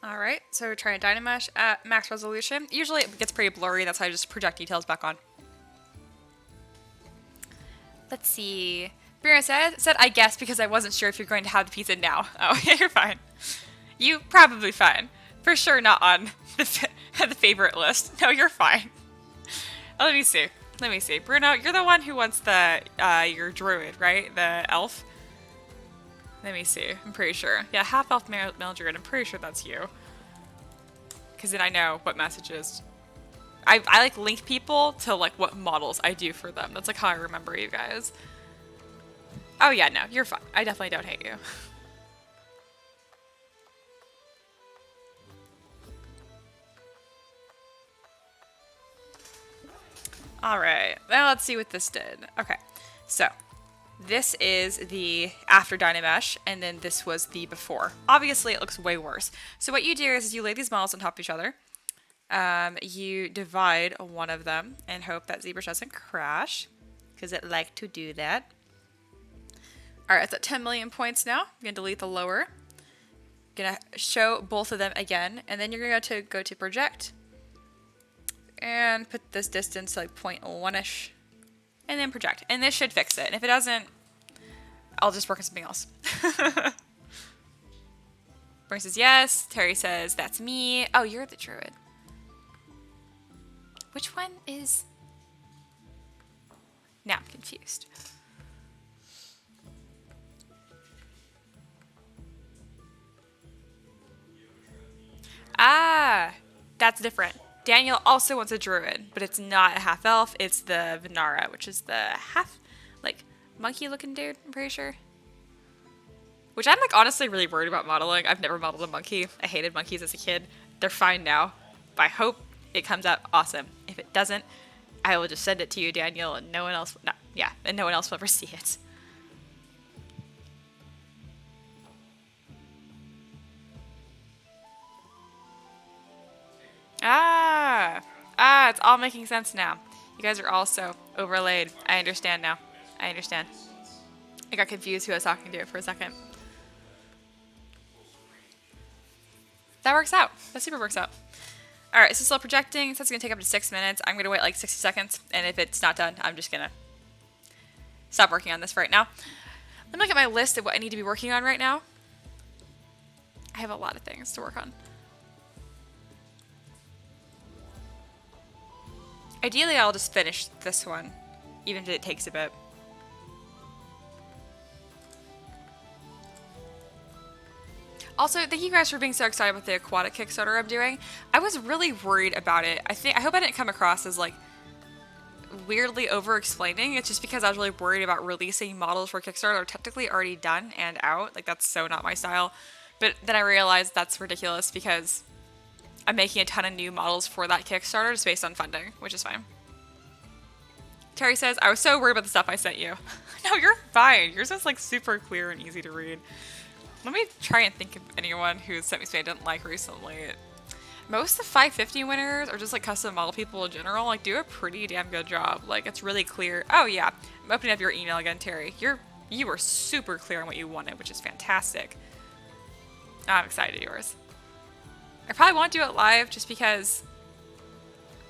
Alright, so we're trying to Dynamesh at max resolution. Usually it gets pretty blurry, that's how I just project details back on. Let's see. Brianna said I guess because I wasn't sure if you're going to have the pizza now. Oh, you're fine. You probably fine. For sure not on the favorite list. No, you're fine. Let me see. Let me see. Bruno, you're the one who wants the, your druid, right? The elf? Let me see. I'm pretty sure. Yeah, half-elf male druid. I'm pretty sure that's you. Because then I know what messages. I like link people to like what models I do for them. That's like how I remember you guys. Oh yeah, no, you're fine. I definitely don't hate you. Alright, now let's see what this did. Okay, so this is the after Dynamesh, and then this was the before. Obviously, it looks way worse. So what you do is you lay these models on top of each other. You divide one of them and hope that ZBrush doesn't crash, because it likes to do that. Alright, it's at 10 million points now. I'm going to delete the lower. Going to show both of them again, and then you're going to go to project. And put this distance to like 0.1-ish. And then project. And this should fix it. And if it doesn't, I'll just work on something else. Brian says yes. Terry says, that's me. Oh, you're the druid. Which one is... Now I'm confused. Ah, that's different. Daniel also wants a druid, but it's not a half-elf. It's the Venara, which is the half, like, monkey-looking dude, I'm pretty sure. Which I'm, like, honestly really worried about modeling. I've never modeled a monkey. I hated monkeys as a kid. They're fine now. But I hope it comes out awesome. If it doesn't, I will just send it to you, Daniel, and no one else, and no one else will ever see it. It's all making sense now. You guys are all so overlaid. I understand now. I understand. I got confused who I was talking to for a second. That works out. That super works out. Alright, so still projecting. So it's going to take up to 6 minutes. I'm going to wait like 60 seconds. And if it's not done, I'm just going to stop working on this for right now. Let me look at my list of what I need to be working on right now. I have a lot of things to work on. Ideally, I'll just finish this one, even if it takes a bit. Also, thank you guys for being so excited about the aquatic Kickstarter I'm doing. I was really worried about it. I hope I didn't come across as like weirdly over-explaining. It's just because I was really worried about releasing models for Kickstarter that are technically already done and out. Like, that's so not my style. But then I realized that's ridiculous because I'm making a ton of new models for that Kickstarter just based on funding, which is fine. Terry says, I was so worried about the stuff I sent you. No, you're fine. Yours is like super clear and easy to read. Let me try and think of anyone who sent me something I didn't like recently. Most of the 550 winners are just like custom model people in general, like do a pretty damn good job. Like it's really clear. Oh yeah, I'm opening up your email again, Terry. You were super clear on what you wanted, which is fantastic. I'm excited yours. I probably won't do it live just because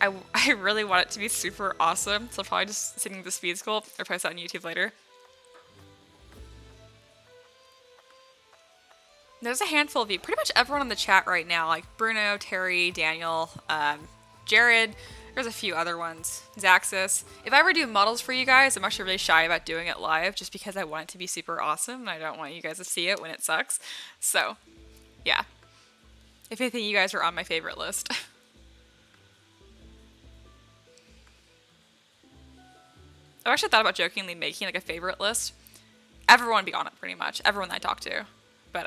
I really want it to be super awesome. So I'll probably just sing the speed sculpt or post that on YouTube later. There's a handful of you. Pretty much everyone in the chat right now, like Bruno, Terry, Daniel, Jared. There's a few other ones. Zaxis. If I ever do models for you guys, I'm actually really shy about doing it live just because I want it to be super awesome and I don't want you guys to see it when it sucks. So, yeah. If anything, you guys are on my favorite list. I've actually thought about jokingly making like a favorite list. Everyone would be on it pretty much. Everyone that I talk to. But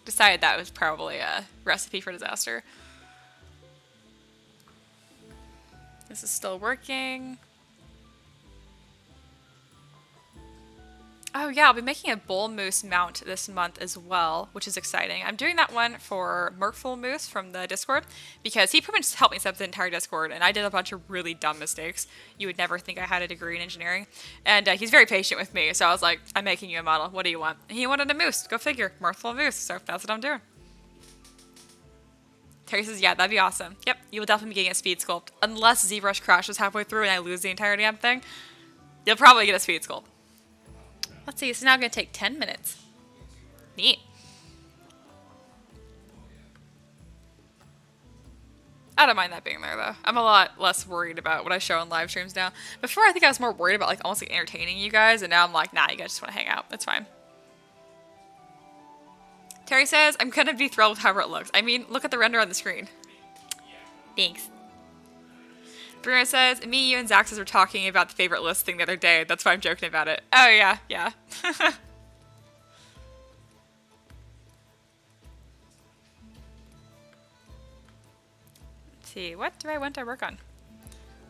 decided that was probably a recipe for disaster. This is still working. Oh yeah, I'll be making a bull moose mount this month as well, which is exciting. I'm doing that one for Merkful Moose from the Discord because he pretty much helped me set up the entire Discord, and I did a bunch of really dumb mistakes. You would never think I had a degree in engineering, and he's very patient with me. So I was like, "I'm making you a model. What do you want?" And he wanted a moose. Go figure, Merkful Moose. So that's what I'm doing. Terry says, "Yeah, that'd be awesome." Yep, you will definitely be getting a speed sculpt unless ZBrush crashes halfway through and I lose the entire damn thing. You'll probably get a speed sculpt. Let's see, it's now going to take 10 minutes. Neat. I don't mind that being there though. I'm a lot less worried about what I show on live streams now. Before I think I was more worried about like almost like entertaining you guys, and now I'm like, nah, you guys just want to hang out. That's fine. Terry says, I'm gonna be thrilled with however it looks. I mean, look at the render on the screen. Thanks. Bruno says, me, you, and Zaxxas were talking about the favorite list thing the other day. That's why I'm joking about it. Oh yeah, yeah. Let's see, what do I want to work on?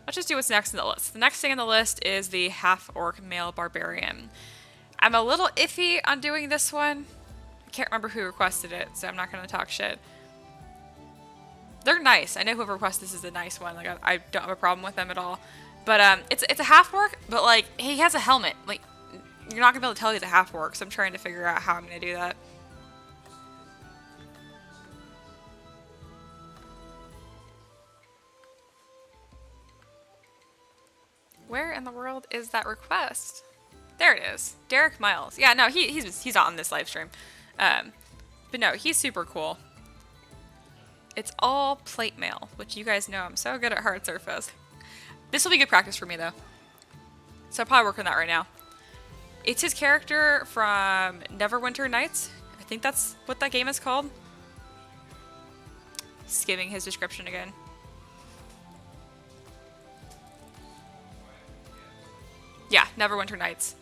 Let's just do what's next in the list. The next thing on the list is the half-orc male barbarian. I'm a little iffy on doing this one. I can't remember who requested it, so I'm not going to talk shit. They're nice. I know whoever requested this is a nice one. Like I don't have a problem with them at all. But it's a half-orc, but like he has a helmet. Like you're not going to be able to tell he's a half-orc, so I'm trying to figure out how I'm going to do that. Where in the world is that request? There it is. Derek Miles. Yeah, no, he's on this live stream. But no, he's super cool. It's all plate mail, which you guys know I'm so good at hard surface. This will be good practice for me though. So I'll probably work on that right now. It's his character from Neverwinter Nights. I think that's what that game is called. Skimming his description again. Yeah, Neverwinter Nights.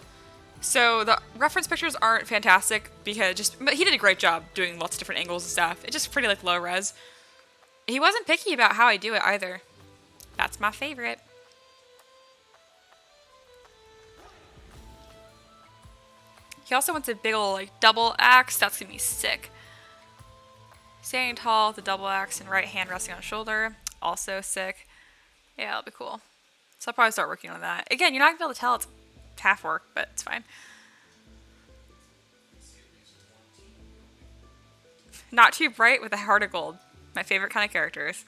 So the reference pictures aren't fantastic but he did a great job doing lots of different angles and stuff. It's just pretty like low res. He wasn't picky about how I do it either. That's my favorite. He also wants a big old like double axe. That's gonna be sick. Standing tall with a double axe and right hand resting on shoulder. Also sick. Yeah, that'll be cool. So I'll probably start working on that. Again, you're not gonna be able to tell it's half work, but it's fine. Not too bright with a heart of gold. My favorite kind of characters.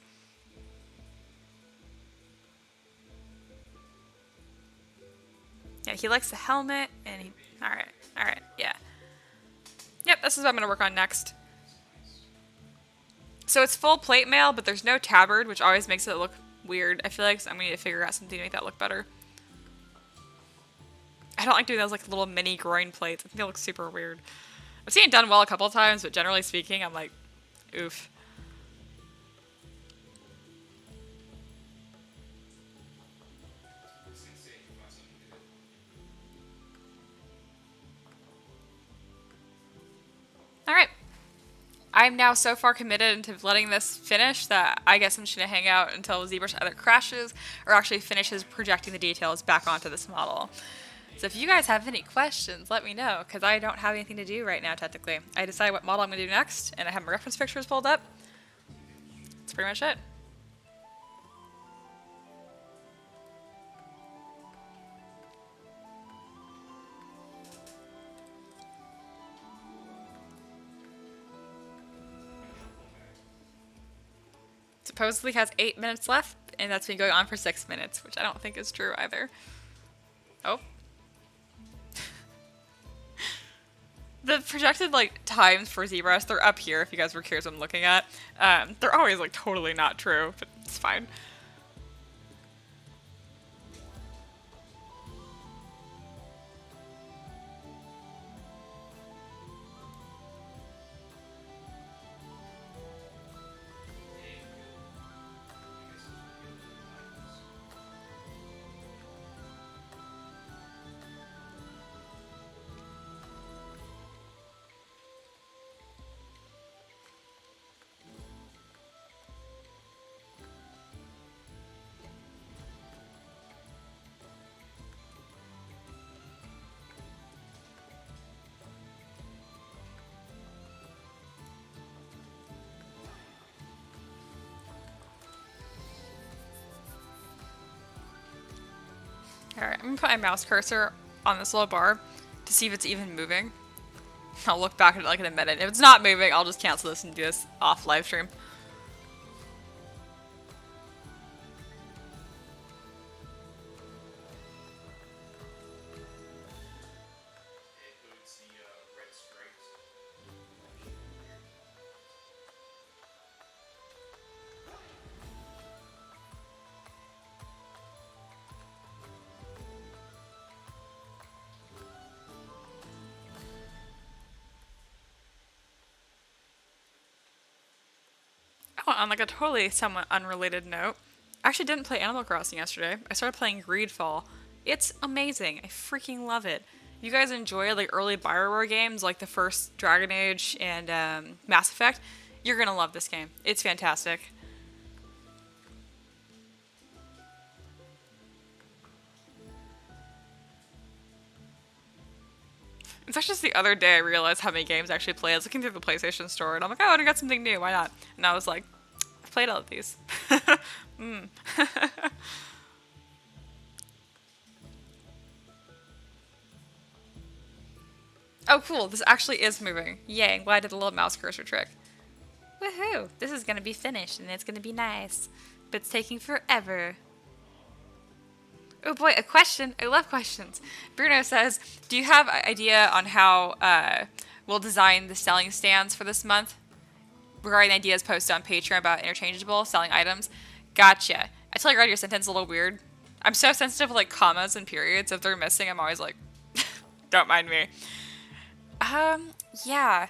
Yeah, he likes the helmet, and he... Alright, yeah. Yep, this is what I'm gonna work on next. So it's full plate mail, but there's no tabard, which always makes it look weird. I feel like I'm gonna need to figure out something to make that look better. I don't like doing those like little mini groin plates. I think they look super weird. I've seen it done well a couple of times, but generally speaking, I'm like, oof. Alright. I'm now so far committed into letting this finish that I guess I'm just going to hang out until ZBrush either crashes or actually finishes projecting the details back onto this model. So if you guys have any questions, let me know, because I don't have anything to do right now, technically. I decide what model I'm going to do next, and I have my reference pictures pulled up. That's pretty much it. Supposedly has 8 minutes left, and that's been going on for 6 minutes, which I don't think is true either. Oh. The projected, like, times for ZBrush, they're up here if you guys were curious what I'm looking at. They're always, like, totally not true, but it's fine. Alright, I'm gonna put my mouse cursor on this little bar to see if it's even moving. I'll look back at it like in a minute. If it's not moving, I'll just cancel this and do this off live stream. on like a totally somewhat unrelated note, I actually didn't play Animal Crossing yesterday. I started playing Greedfall. It's amazing. I freaking love it. You guys enjoy like early Bioware games like the first Dragon Age and Mass Effect? You're gonna love this game. It's fantastic. It's actually just the other day I realized how many games I actually play. I was looking through the PlayStation Store and I'm like, oh, I got something new. Why not? And I was like, I've played all of these. Oh, cool. This actually is moving. Yay, I'm glad I did the little mouse cursor trick. Woohoo! This is going to be finished and it's going to be nice. But it's taking forever. Oh boy, a question. I love questions. Bruno says, do you have an idea on how we'll design the selling stands for this month? Regarding ideas posted on Patreon about interchangeable selling items. Gotcha. I tell you right, your sentence is a little weird. I'm so sensitive with like commas and periods. If they're missing, I'm always like, don't mind me. Yeah.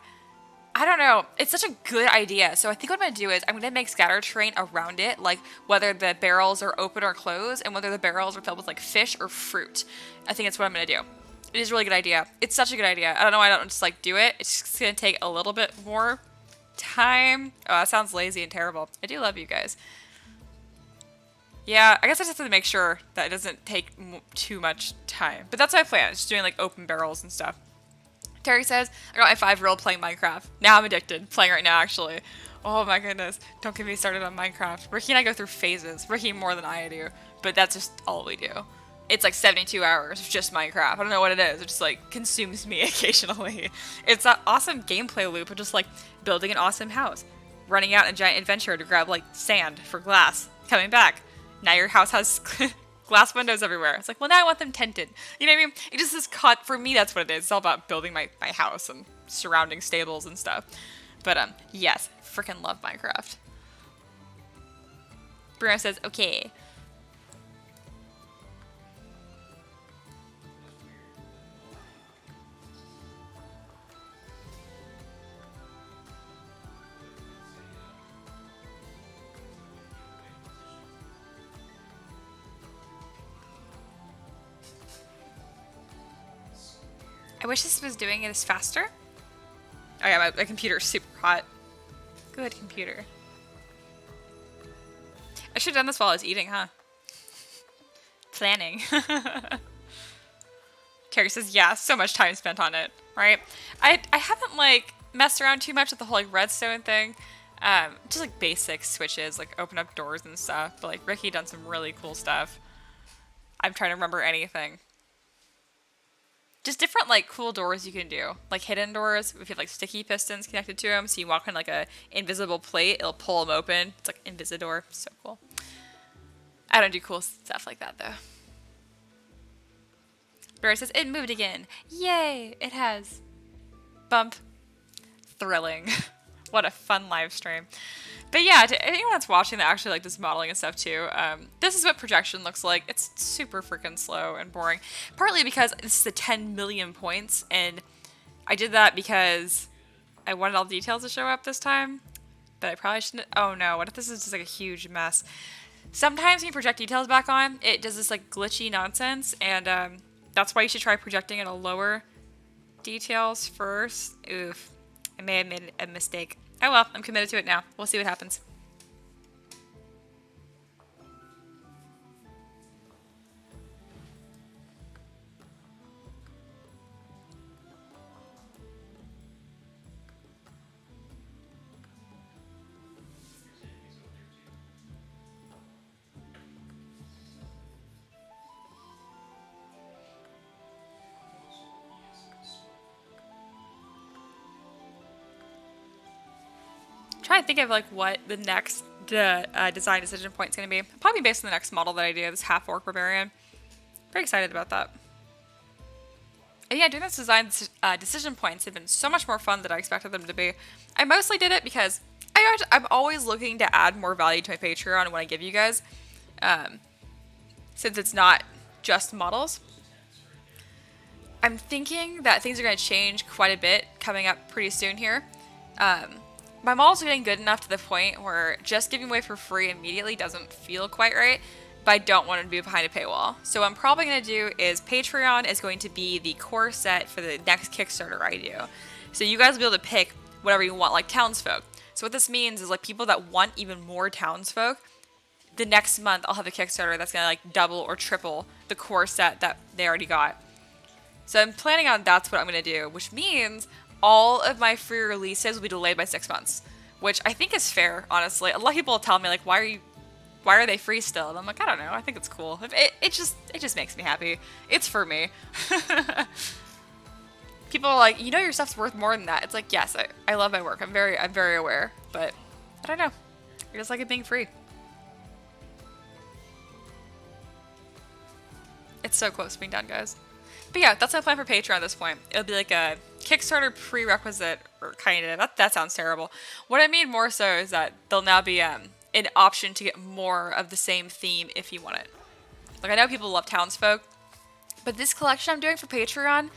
I don't know. It's such a good idea. So I think what I'm going to do is I'm going to make scatter terrain around it, like whether the barrels are open or closed and whether the barrels are filled with like fish or fruit. I think that's what I'm going to do. It is a really good idea. It's such a good idea. I don't know why I don't just like do it. It's just going to take a little bit more time. Oh, that sounds lazy and terrible. I do love you guys. Yeah, I guess I just have to make sure that it doesn't take too much time. But that's my plan. It's just doing like open barrels and stuff. Terry says, I got my 5-year-old playing Minecraft. Now I'm addicted. Playing right now, actually. Oh my goodness. Don't get me started on Minecraft. Ricky and I go through phases. Ricky more than I do. But that's just all we do. It's like 72 hours of just Minecraft. I don't know what it is. It just like consumes me occasionally. It's that awesome gameplay loop of just like building an awesome house. Running out in a giant adventure to grab like sand for glass. Coming back. Now your house has glass windows everywhere. It's like, well, now I want them tinted. You know what I mean? It just is caught, for me, that's what it is. It's all about building my house and surrounding stables and stuff. But, yes, freaking love Minecraft. Bruno says, okay. I wish this was doing it as faster. Oh yeah, my computer's super hot. Good computer. I should have done this while I was eating, huh? Planning. Carrie says, yeah, so much time spent on it, right? I haven't, like, messed around too much with the whole, like, redstone thing. Just, like, basic switches, like, open up doors and stuff. But, like, Ricky done some really cool stuff. I'm trying to remember anything. Just different, like, cool doors you can do. Like, hidden doors, if you have, like, sticky pistons connected to them, so you walk on, like, a invisible plate, it'll pull them open. It's like Invisidor. So cool. I don't do cool stuff like that, though. Barry says, it moved again. Yay! It has. Bump. Thrilling. What a fun live stream. But yeah, to anyone that's watching that actually like this modeling and stuff too, this is what projection looks like. It's super freaking slow and boring. Partly because this is the 10 million points, and I did that because I wanted all the details to show up this time. But I probably shouldn't. Oh no, what if this is just like a huge mess? Sometimes when you project details back on, it does this like glitchy nonsense, and that's why you should try projecting at a lower details first. Oof. I may have made a mistake. Oh well, I'm committed to it now. We'll see what happens. Trying to think of like what the next design decision point is going to be. Probably based on the next model that I do, this half-orc barbarian. Pretty excited about that. And yeah, doing this design decision points have been so much more fun than I expected them to be. I mostly did it because I'm always looking to add more value to my Patreon when I give you guys. Since it's not just models. I'm thinking that things are going to change quite a bit coming up pretty soon here. my models are getting good enough to the point where just giving away for free immediately doesn't feel quite right, but I don't want to be behind a paywall. So what I'm probably going to do is Patreon is going to be the core set for the next Kickstarter I do. So you guys will be able to pick whatever you want, like townsfolk. So what this means is like people that want even more townsfolk, the next month I'll have a Kickstarter that's going to like double or triple the core set that they already got. So I'm planning on that's what I'm going to do, which means all of my free releases will be delayed by 6 months, which I think is fair, honestly. A lot of people tell me like, why are they free still? And I'm like, I don't know. I think it's cool. It just makes me happy. It's for me. People are like, you know, your stuff's worth more than that. It's like, yes, I love my work. I'm very aware, but I don't know. I just like it being free. It's so close to being done, guys. But yeah, that's my plan for Patreon at this point. It'll be like a Kickstarter prerequisite, or kind of. That sounds terrible. What I mean more so is that there'll now be an option to get more of the same theme if you want it. Like, I know people love townsfolk, but this collection I'm doing for Patreon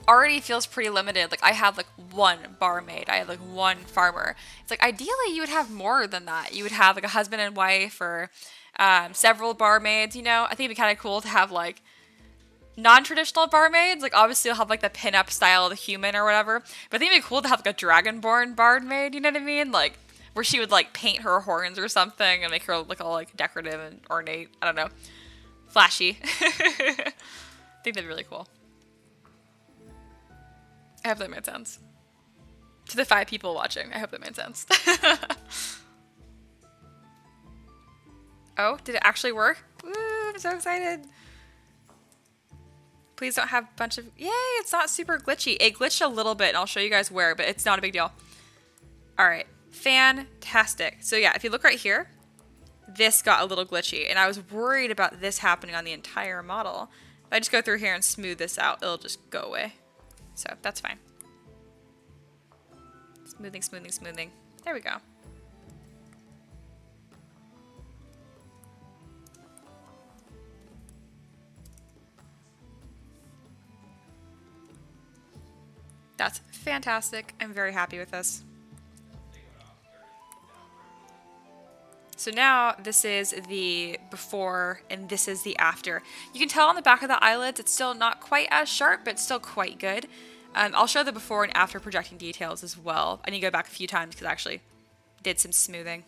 already feels pretty limited. Like, I have like one barmaid, I have like one farmer. It's like, ideally you would have more than that. You would have like a husband and wife, or several barmaids, you know? I think it'd be kind of cool to have like non-traditional barmaids. Like, obviously you'll have like the pin-up style of the human or whatever, but I think it'd be cool to have like a dragonborn barmaid, you know what I mean? Like, where she would like paint her horns or something and make her look all like decorative and ornate. I don't know. Flashy. I think that'd be really cool. I hope that made sense. To the 5 people watching, I hope that made sense. Oh, did it actually work? Woo, I'm so excited. Please don't have a bunch of... Yay, it's not super glitchy. It glitched a little bit, and I'll show you guys where, but it's not a big deal. All right, fantastic. So yeah, if you look right here, this got a little glitchy, and I was worried about this happening on the entire model. If I just go through here and smooth this out, it'll just go away. So that's fine. Smoothing, smoothing, smoothing. There we go. That's fantastic. I'm very happy with this. So now this is the before and this is the after. You can tell on the back of the eyelids it's still not quite as sharp, but still quite good. I'll show the before and after projecting details as well. I need to go back a few times because I actually did some smoothing.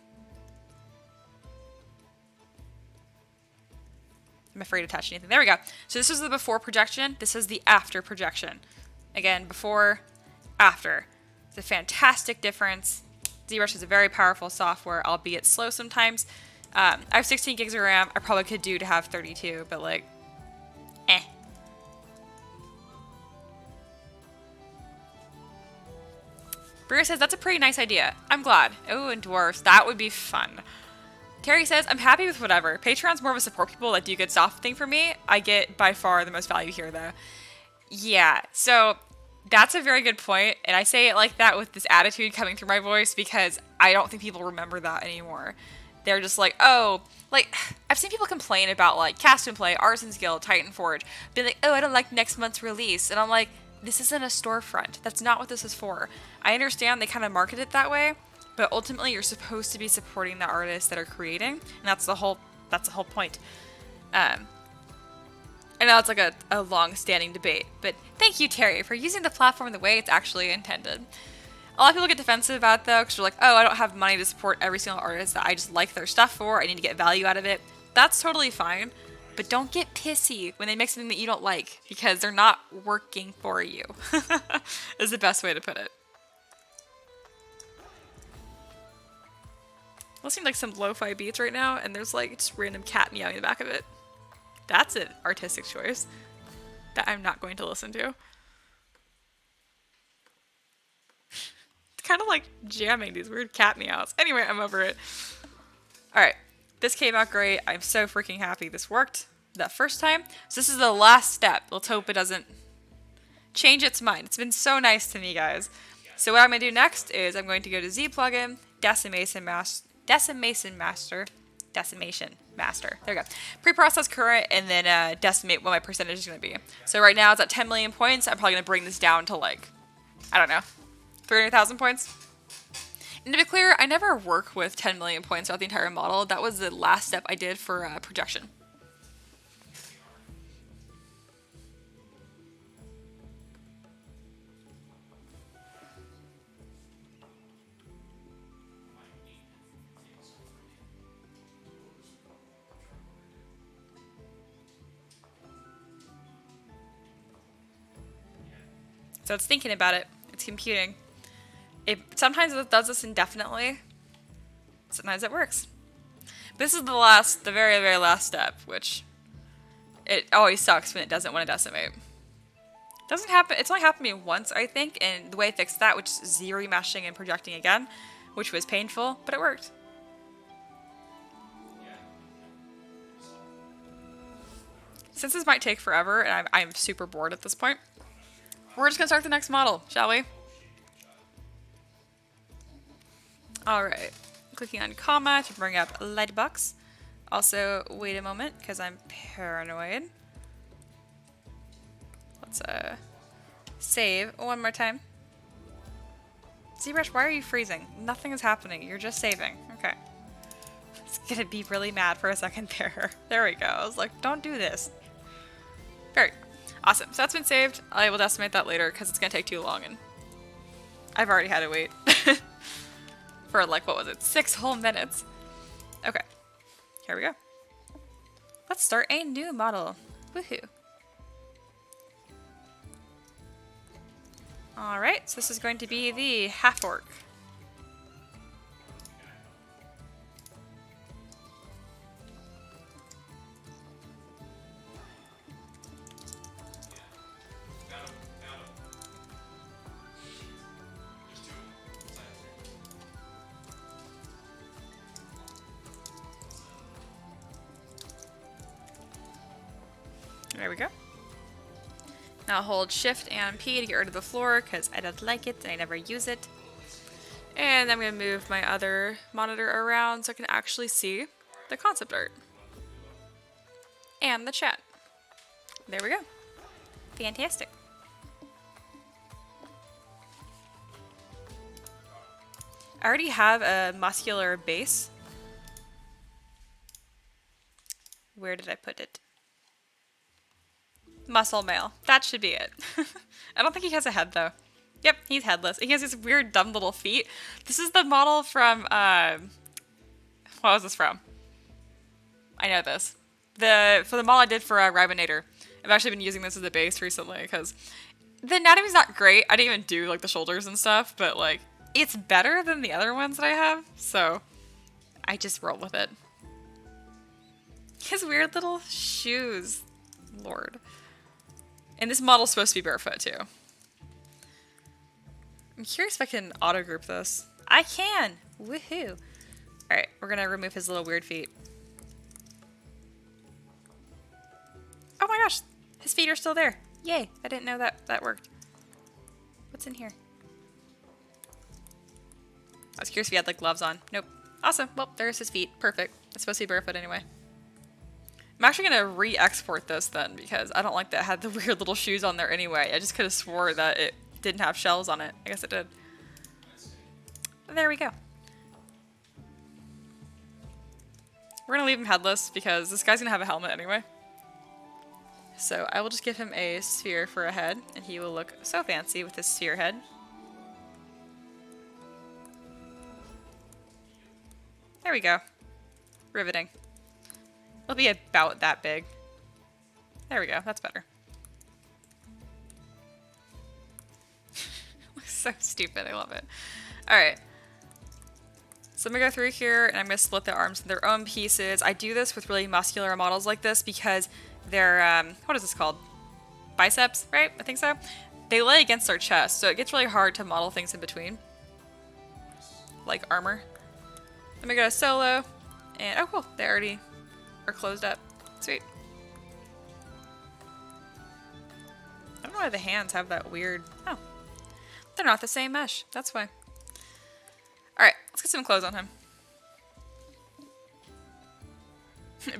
I'm afraid to touch anything. There we go. So this is the before projection. This is the after projection. Again, before, after. It's a fantastic difference. ZBrush is a very powerful software, albeit slow sometimes. I have 16 gigs of RAM. I probably could do to have 32, but like, eh. Bria says, that's a pretty nice idea. I'm glad. Oh, and dwarfs. That would be fun. Terry says, I'm happy with whatever. Patreon's more of a support people that do good soft thing for me. I get by far the most value here, though. Yeah, so that's a very good point, and I say it like that with this attitude coming through my voice because I don't think people remember that anymore. They're just like, oh, like, I've seen people complain about, like, Cast and Play, Artisans Guild, Titan Forge, be like, oh, I don't like next month's release, and I'm like, this isn't a storefront. That's not what this is for. I understand they kind of market it that way, but ultimately you're supposed to be supporting the artists that are creating, and that's the whole point. I know it's like a long-standing debate, but thank you, Terry, for using the platform the way it's actually intended. A lot of people get defensive about it, though, because they're like, oh, I don't have money to support every single artist that I just like their stuff for. I need to get value out of it. That's totally fine, but don't get pissy when they make something that you don't like, because they're not working for you, is the best way to put it. Listening to like some lo-fi beats right now, and there's like just random cat meowing in the back of it. That's an artistic choice that I'm not going to listen to. It's kind of like jamming these weird cat meows. Anyway, I'm over it. All right, this came out great. I'm so freaking happy this worked that first time. So this is the last step. Let's hope it doesn't change its mind. It's been so nice to me, guys. So what I'm going to do next is I'm going to go to Z plugin, Decimation Master. There we go. Pre-process current, and then decimate what my percentage is going to be. So right now it's at 10 million points. I'm probably going to bring this down to like, I don't know, 300,000 points. And to be clear, I never work with 10 million points throughout the entire model. That was the last step I did for projection. So it's thinking about it. It's computing. Sometimes it does this indefinitely. Sometimes it works. This is the very, very last step, which it always sucks when it doesn't want to decimate. Doesn't happen. It's only happened to me once, I think, and the way I fixed that, which is zero meshing and projecting again, which was painful, but it worked. Since this might take forever, and I'm super bored at this point, we're just gonna start the next model, shall we? Alright. Clicking on comma to bring up Lightbox. Also, wait a moment, because I'm paranoid. Let's save one more time. ZBrush, why are you freezing? Nothing is happening. You're just saving. Okay. It's gonna be really mad for a second there. There we go. I was like, don't do this. Very awesome. So that's been saved. I will decimate that later because it's gonna take too long, and I've already had to wait for like, what was it, 6 whole minutes. Okay, here we go. Let's start a new model. Woohoo. Alright, so this is going to be the half-orc. There we go. Now hold Shift and P to get rid of the floor because I don't like it and I never use it. And I'm going to move my other monitor around so I can actually see the concept art. And the chat. There we go. Fantastic. I already have a muscular base. Where did I put it? Muscle male. That should be it. I don't think he has a head though. Yep, he's headless. He has these weird dumb little feet. This is the model from, what was this from? I know this. For the model I did for Ribonator. I've actually been using this as a base recently because the anatomy's not great. I didn't even do like the shoulders and stuff, but like it's better than the other ones that I have, so I just roll with it. His weird little shoes. Lord. And this model's supposed to be barefoot too. I'm curious if I can auto group this. I can! Woohoo! Alright, we're gonna remove his little weird feet. Oh my gosh! His feet are still there! Yay! I didn't know that worked. What's in here? I was curious if he had like gloves on. Nope. Awesome. Well, there's his feet. Perfect. It's supposed to be barefoot anyway. I'm actually going to re-export this then because I don't like that it had the weird little shoes on there anyway. I just could have swore that it didn't have shells on it. I guess it did. There we go. We're going to leave him headless because this guy's going to have a helmet anyway. So I will just give him a sphere for a head and he will look so fancy with his sphere head. There we go. Riveting. It'll be about that big. There we go. That's better. Looks so stupid. I love it. Alright. So I'm going to go through here and I'm going to split the arms into their own pieces. I do this with really muscular models like this because they're, what is this called? Biceps, right? I think so. They lay against their chest, so it gets really hard to model things in between. Like armor. I'm going to go to solo. And, oh cool. They already are closed up. Sweet. I don't know why the hands have that weird... Oh. They're not the same mesh. That's why. Alright, let's get some clothes on him.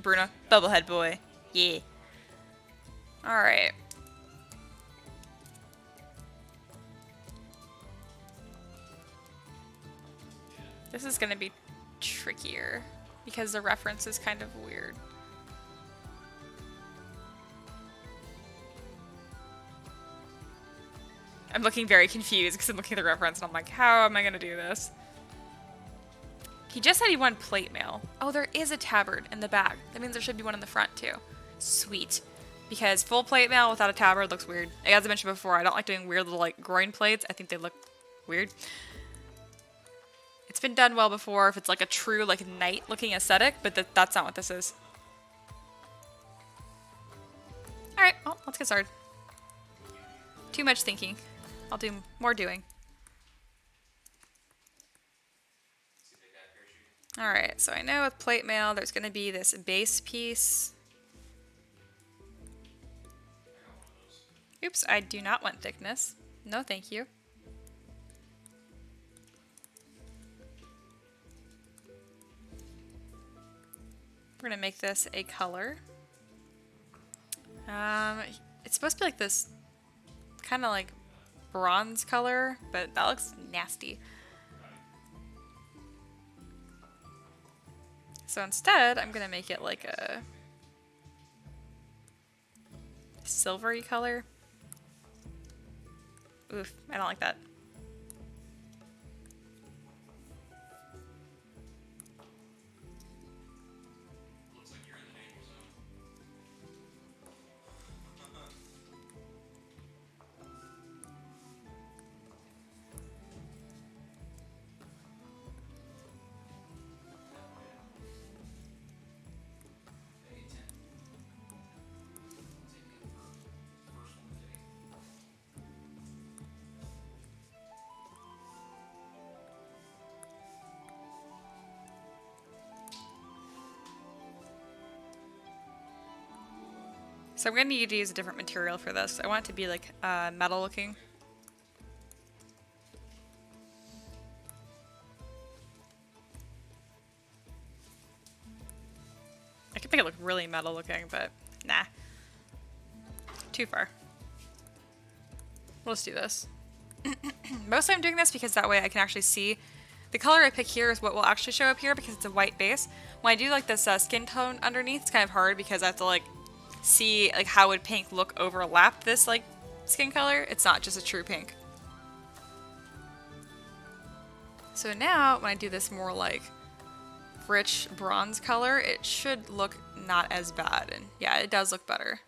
Bruno. Bubblehead boy. Yeah. Alright. This is going to be trickier because the reference is kind of weird. I'm looking very confused because I'm looking at the reference and I'm like, how am I going to do this? He just said he wanted plate mail. Oh, there is a tabard in the back. That means there should be one in the front too. Sweet. Because full plate mail without a tabard looks weird. As I mentioned before, I don't like doing weird little like groin plates. I think they look weird. It's been done well before if it's like a true like knight looking aesthetic, but that's not what this is. Alright, well, let's get started. Too much thinking. I'll do more doing. Alright, so I know with plate mail there's going to be this base piece. Oops, I do not want thickness. No, thank you. We're going to make this a color. It's supposed to be like this kind of like bronze color, but that looks nasty. So instead, I'm going to make it like a silvery color. Oof, I don't like that. Looks like you're in the danger zone. So I'm going to need to use a different material for this. I want it to be like metal looking. I could make it look really metal looking, but nah. Too far. We'll just do this. Mostly I'm doing this because that way I can actually see. The color I pick here is what will actually show up here because it's a white base. When I do like this skin tone underneath, it's kind of hard because I have to like see like how would pink look overlap this like skin color. It's not just a true pink. So now when I do this more like rich bronze color, it should look not as bad, and yeah, it does look better.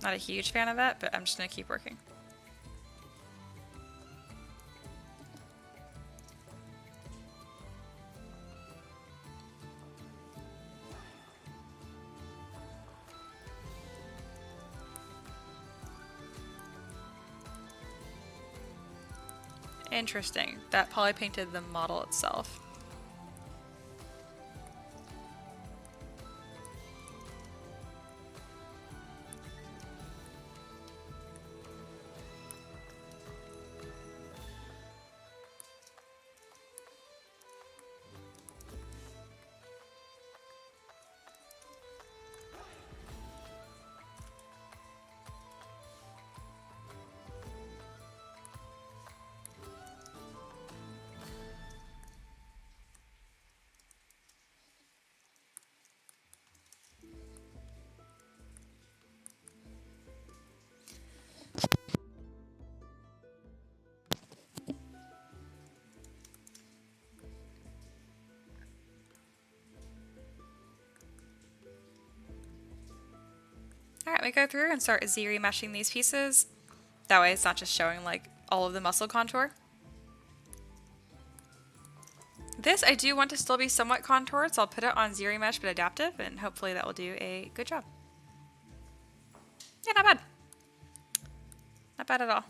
Not a huge fan of that, but I'm just gonna keep working. Interesting. That poly painted the model itself. Alright, we go through and start Z-remeshing these pieces. That way it's not just showing like all of the muscle contour. This I do want to still be somewhat contoured, so I'll put it on Z-remesh but adaptive, and hopefully that will do a good job. Yeah, not bad. Not bad at all.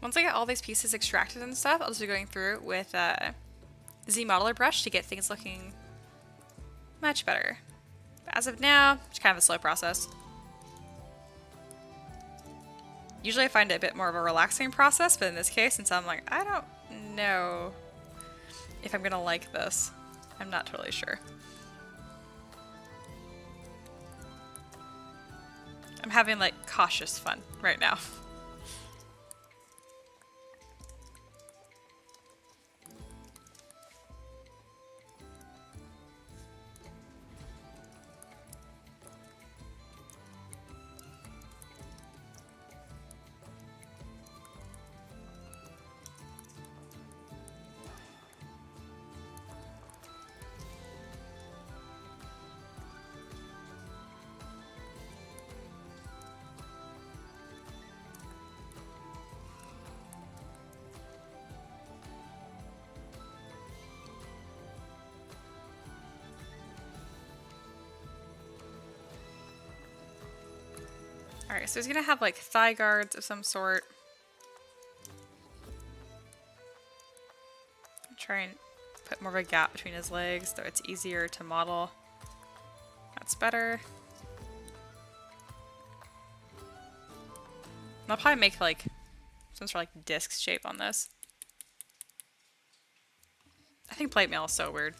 Once I get all these pieces extracted and stuff, I'll just be going through with Z modeler brush to get things looking much better. But as of now, it's kind of a slow process. Usually I find it a bit more of a relaxing process, but in this case, since I'm like, I don't know if I'm gonna like this, I'm not totally sure. I'm having like cautious fun right now. Alright, so he's gonna have like thigh guards of some sort. Try and put more of a gap between his legs, so it's easier to model. That's better. I'll probably make like some sort of like disc shape on this. I think plate mail is so weird.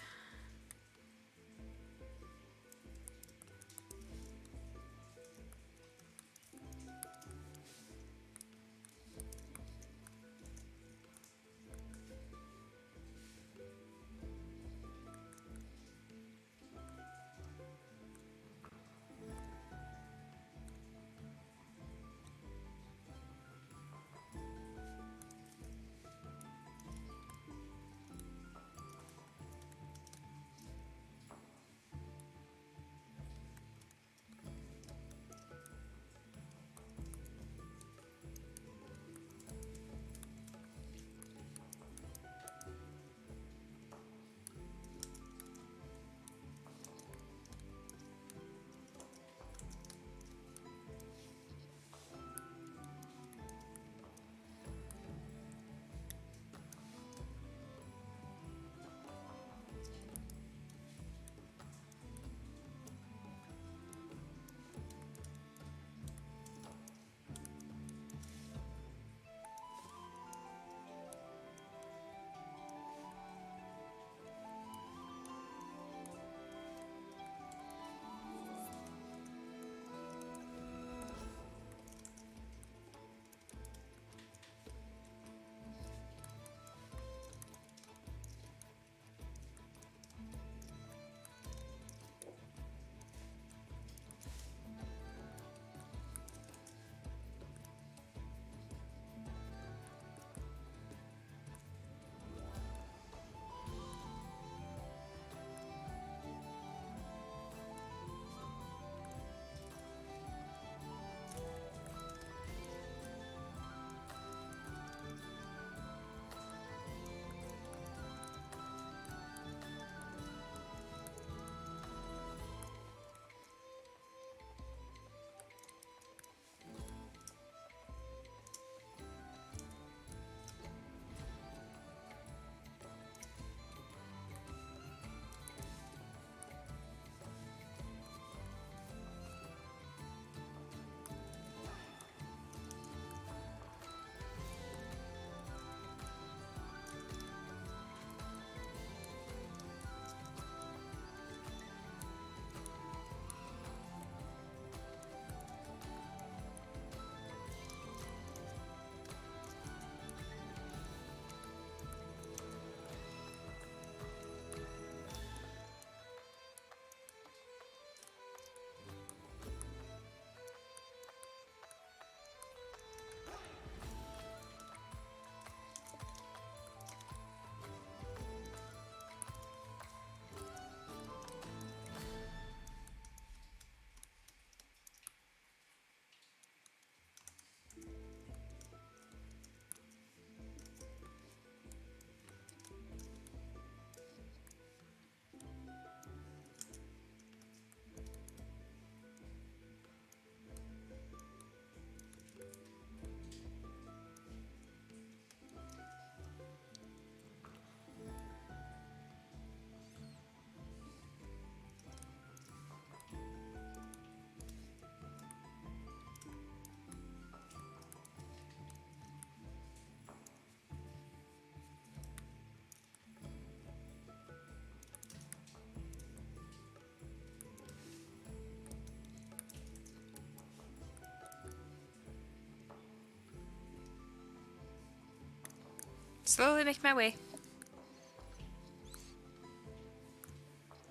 Slowly making my way.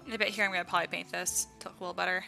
In a bit here, I'm going to poly paint this to look a little better.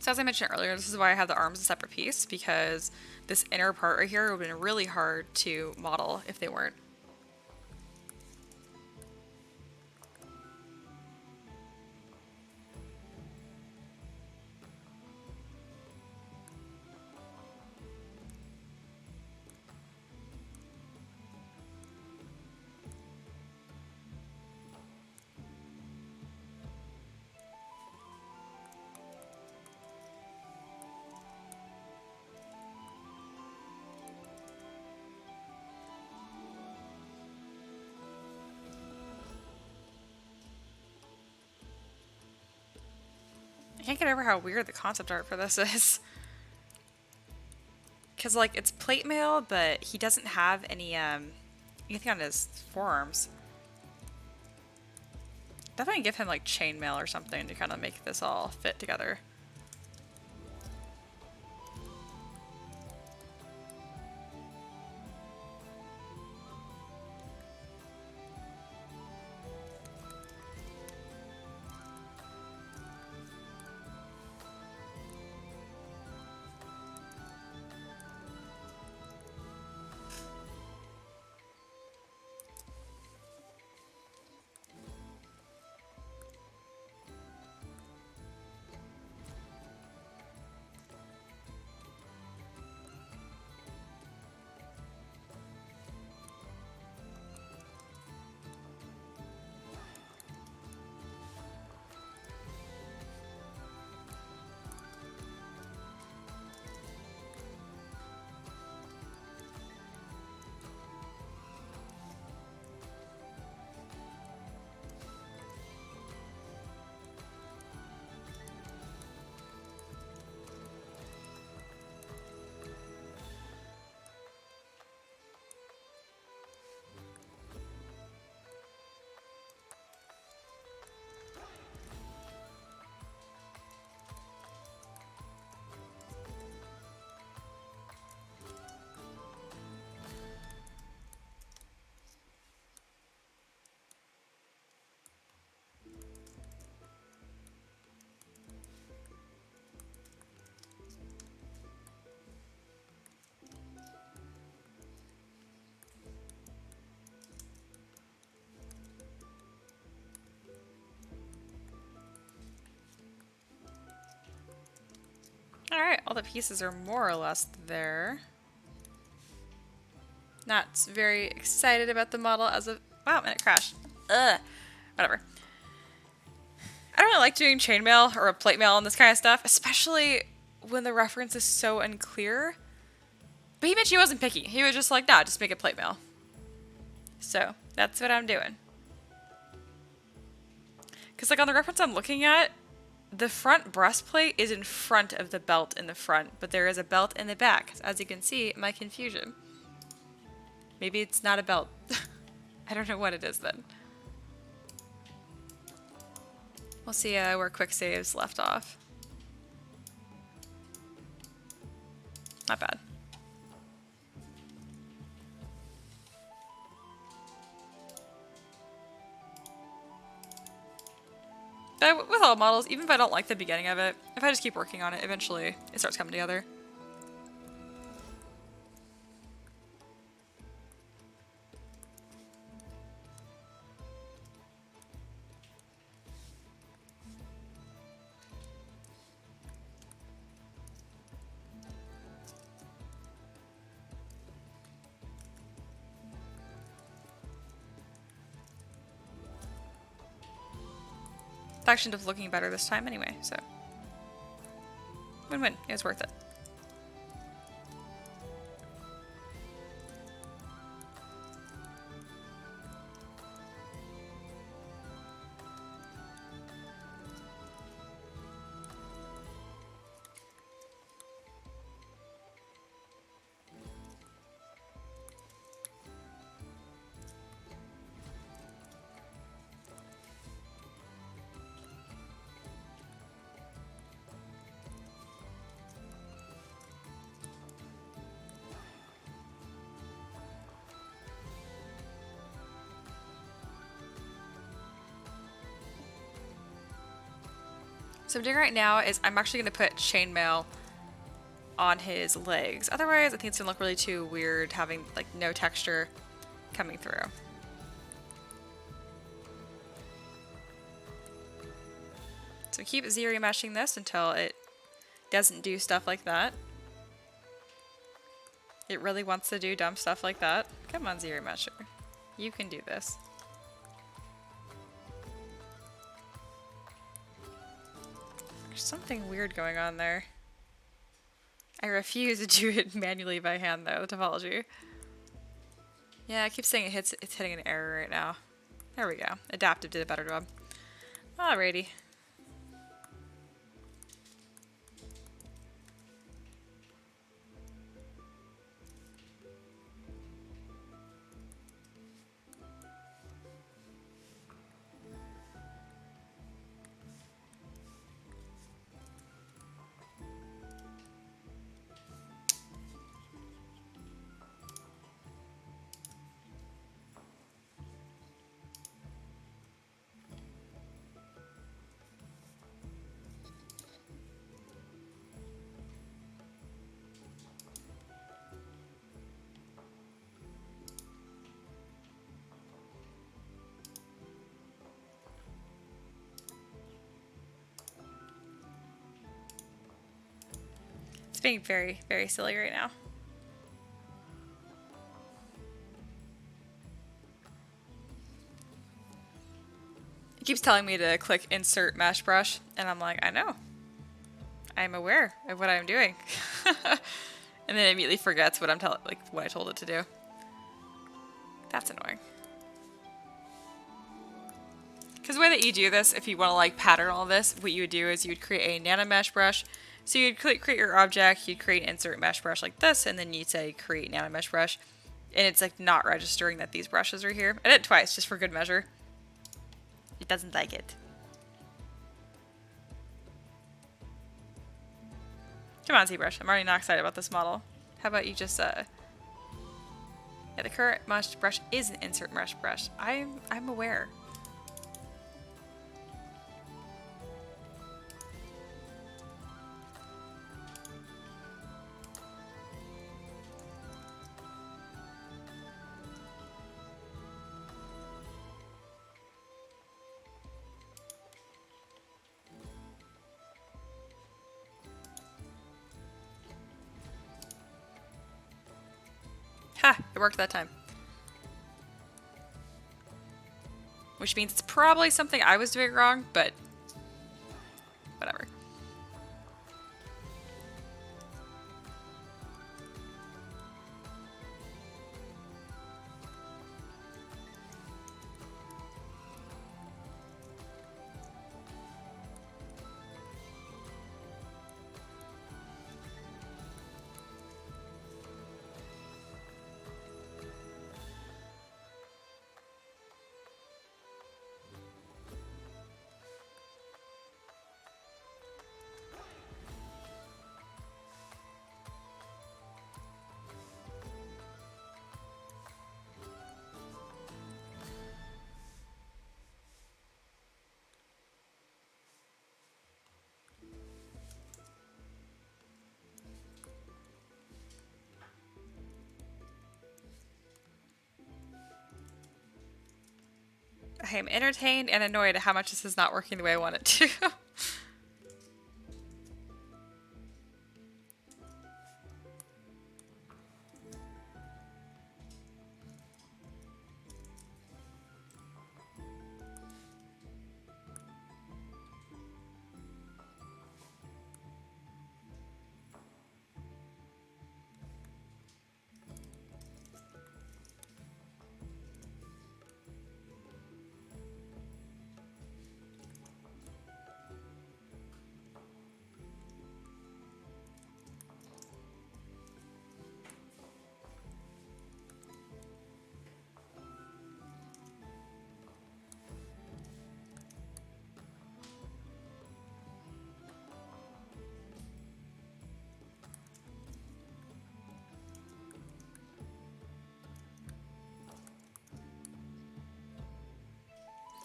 So as I mentioned earlier, this is why I have the arms a separate piece, because this inner part right here would have been really hard to model if they weren't. I can't get over how weird the concept art for this is. Because, like, it's plate mail, but he doesn't have anything on his forearms. Definitely give him, like, chainmail or something to kind of make this all fit together. Alright, all the pieces are more or less there. Not very excited about the model as of... Wow, and it crashed. Ugh. Whatever. I don't really like doing chainmail or a plate mail and this kind of stuff, especially when the reference is so unclear. But he mentioned he wasn't picky. He was just like, nah, just make it plate mail. So, that's what I'm doing. Because, like, on the reference I'm looking at, the front breastplate is in front of the belt in the front, but there is a belt in the back. As you can see, my confusion. Maybe it's not a belt. I don't know what it is then. We'll see where quick saves left off. Not bad. But with all models, even if I don't like the beginning of it, if I just keep working on it, eventually it starts coming together. It actually ended up looking better this time anyway, so win-win. It was worth it. So what I'm doing right now is I'm actually going to put chainmail on his legs. Otherwise, I think it's going to look really too weird having like no texture coming through. So keep zero meshing this until it doesn't do stuff like that. It really wants to do dumb stuff like that. Come on, zero mesher. You can do this. There's something weird going on there. I refuse to do it manually by hand though, the topology. Yeah, I keep saying it's hitting an error right now. There we go. Adaptive did a better job. Alrighty. It's being very, very silly right now. It keeps telling me to click insert mesh brush, and I'm like, I know. I'm aware of what I'm doing. And then it immediately forgets what what I told it to do. That's annoying. Because the way that you do this, if you want to like pattern all this, what you would do is you would create a nano mesh brush. So you'd create your object, you'd create insert mesh brush like this, and then you'd say create nano mesh brush. And it's like not registering that these brushes are here. I did it twice just for good measure. It doesn't like it. Come on, ZBrush. I'm already not excited about this model. How about you just yeah, the current mesh brush is an insert mesh brush. I'm aware. Ha! It worked that time. Which means it's probably something I was doing wrong, but whatever. I am entertained and annoyed at how much this is not working the way I want it to.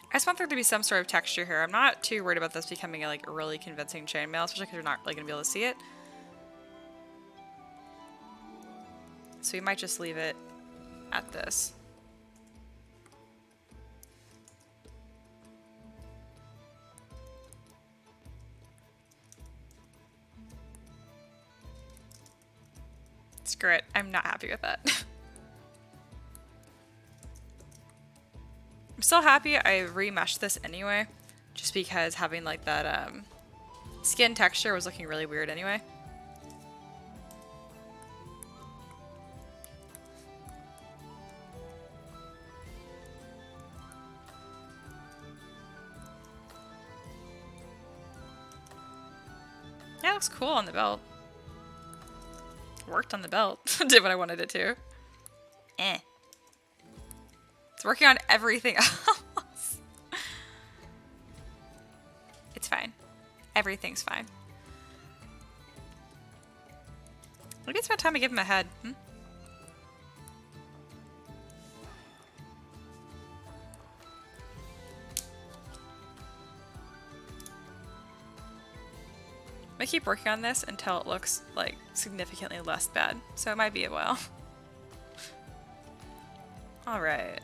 I just want there to be some sort of texture here. I'm not too worried about this becoming a really convincing chainmail, especially because you're not really going to be able to see it. So we might just leave it at this. Screw it. I'm not happy with that. I'm still happy I remeshed this anyway, just because having that skin texture was looking really weird anyway. Yeah, it looks cool on the belt. Worked on the belt. Did what I wanted it to. Eh. It's working on everything else. It's fine. Everything's fine. Maybe it's about time I give him a head. I keep working on this until it looks significantly less bad. So it might be a while. Alright.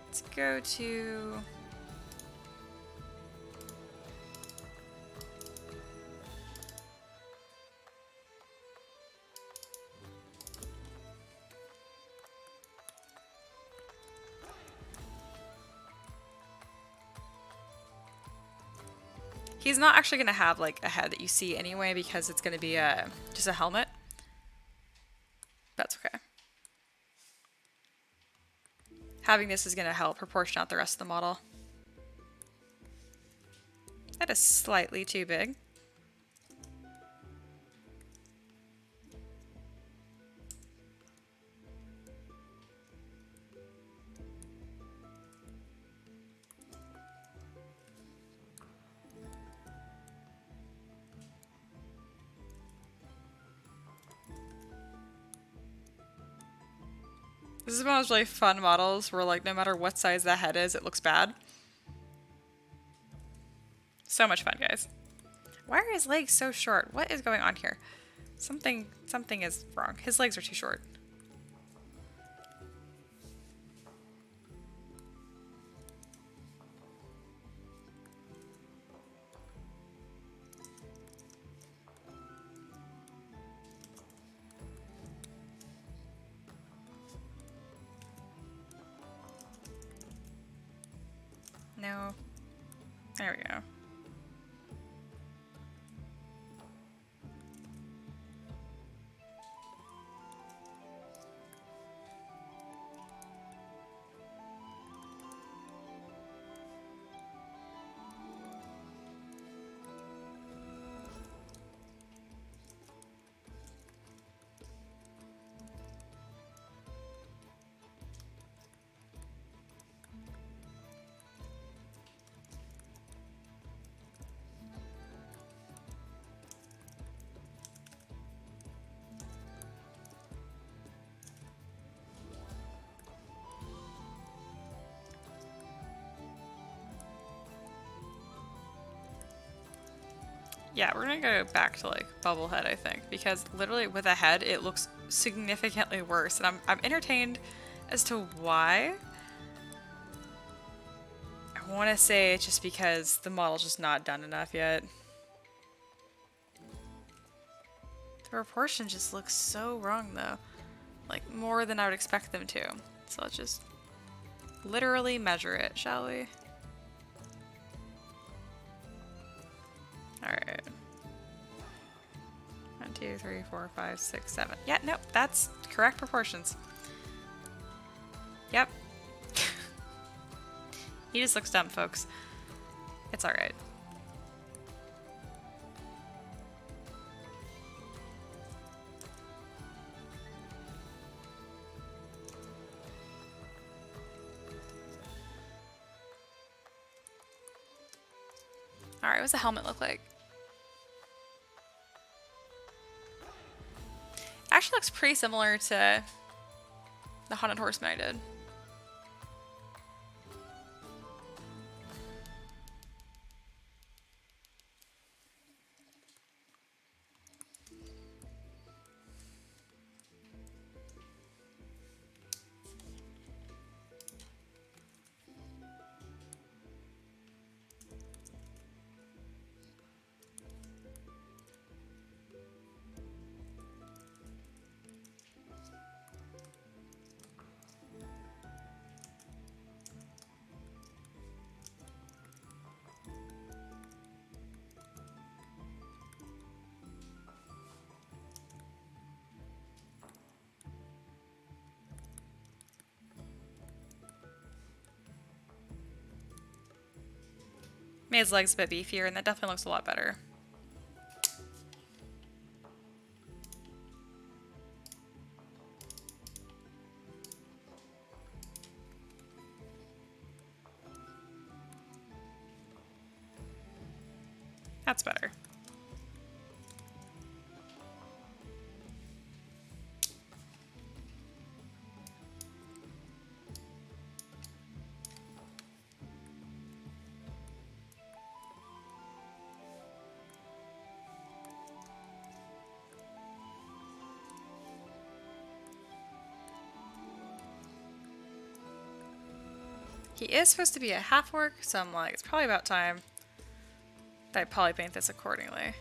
Let's go to... He's not actually going to have a head that you see anyway because it's going to be just a helmet. That's okay. Having this is going to help proportion out the rest of the model. That is slightly too big. This is one of those really fun models where no matter what size that head is, it looks bad. So much fun, guys. Why are his legs so short? What is going on here? Something is wrong. His legs are too short. There we go. Yeah, we're gonna go back to like Bubblehead, I think, because literally with a head, it looks significantly worse, and I'm entertained as to why. I want to say it's just because the model's just not done enough yet. The proportions just look so wrong, though. Like, more than I would expect them to. So let's just literally measure it, shall we? Alright. 1, 2, 3, 4, 5, 6, 7. Yeah, nope, that's correct proportions. Yep. He just looks dumb, folks. It's alright. Alright, what does the helmet look like? Actually looks pretty similar to the Haunted Horseman I did. Made his legs a bit beefier, and that definitely looks a lot better. That's better. He is supposed to be a half-orc, so I'm like, it's probably about time that I poly paint this accordingly.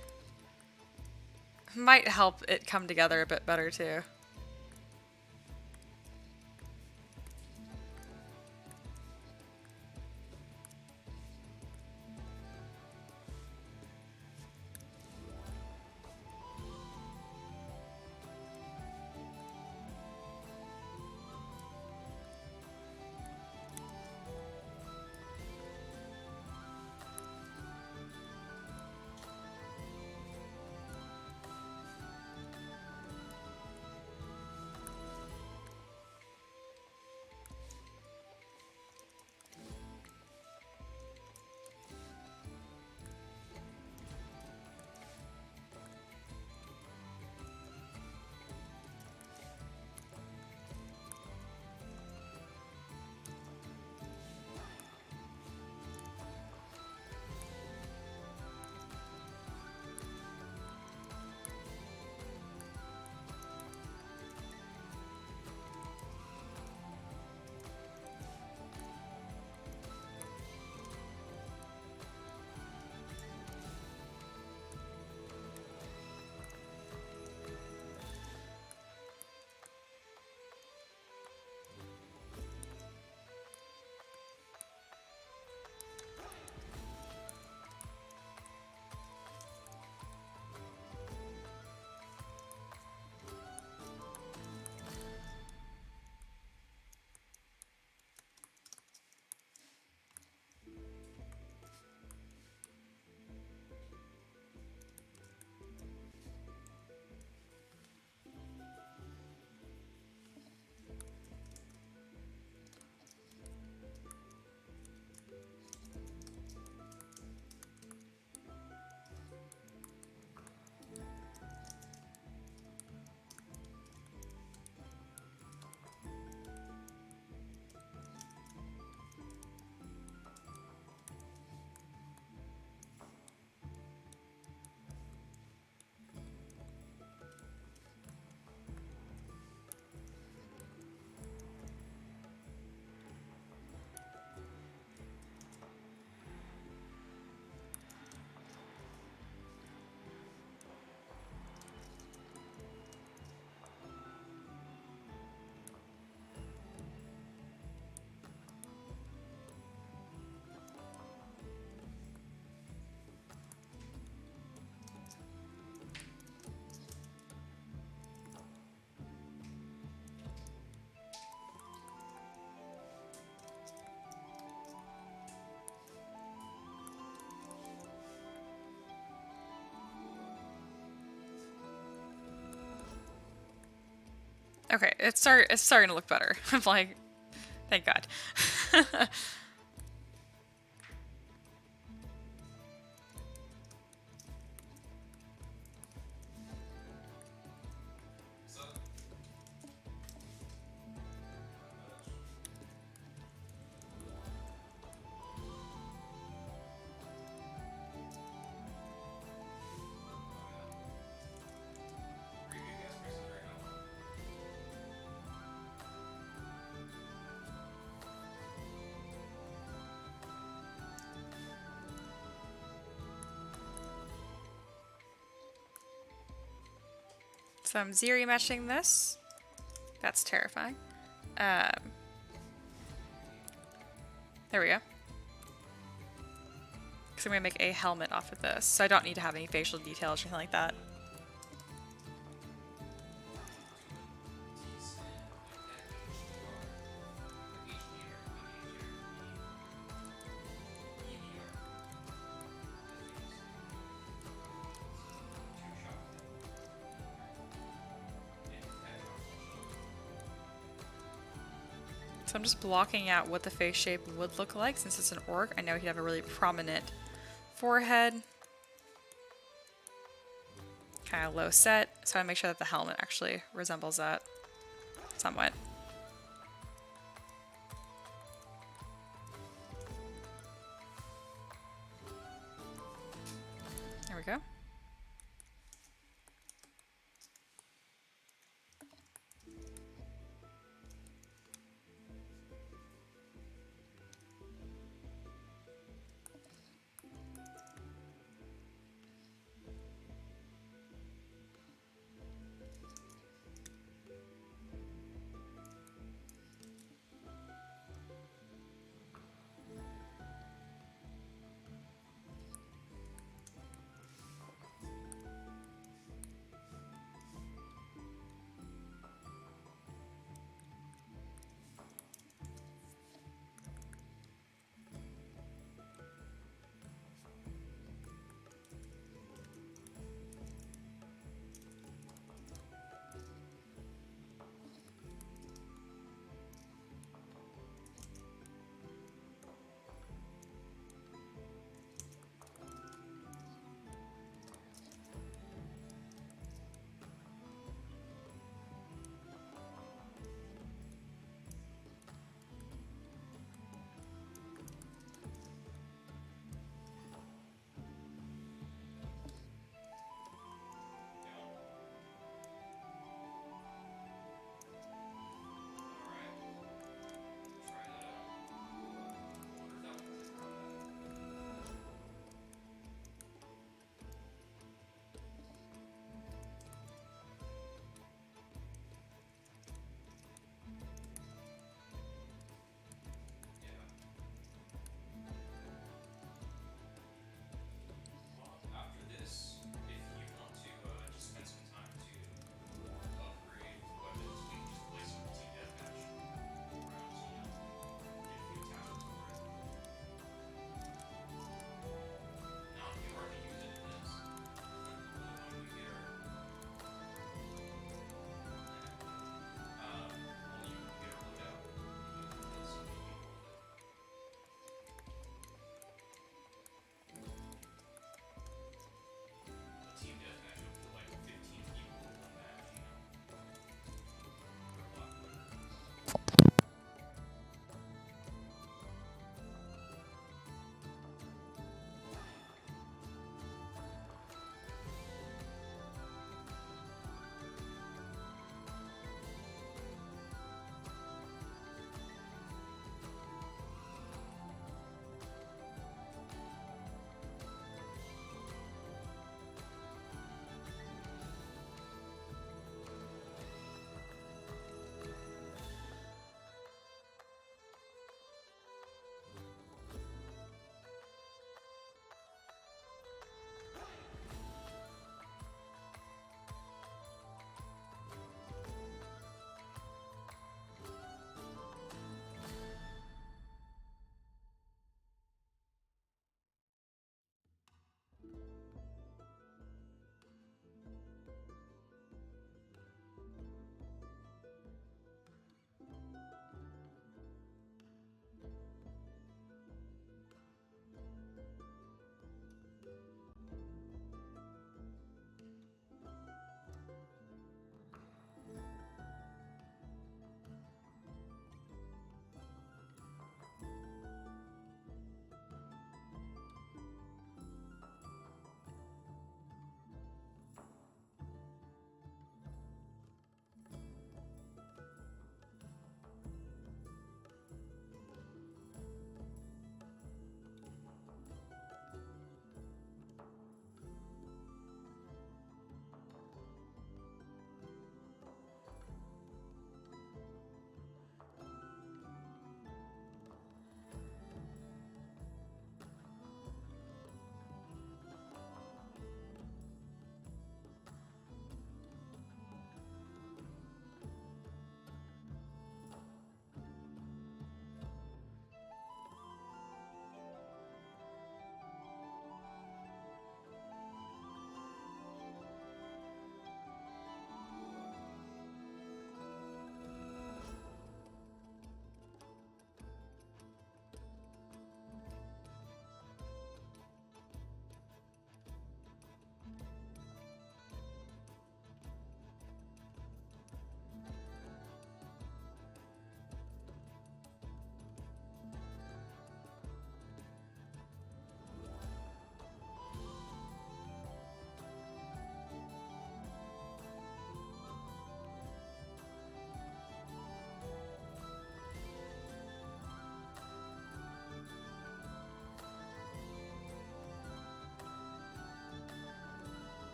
Might help it come together a bit better, too. Okay, it's starting to look better. I'm like, thank God. So, pretty good gas prices right now. So I'm zero matching this. That's terrifying. There we go. Because I'm going to make a helmet off of this, so I don't need to have any facial details or anything like that. So I'm just blocking out what the face shape would look like since it's an orc. I know he'd have a really prominent forehead. Kind of low set, so I make sure that the helmet actually resembles that somewhat. There we go.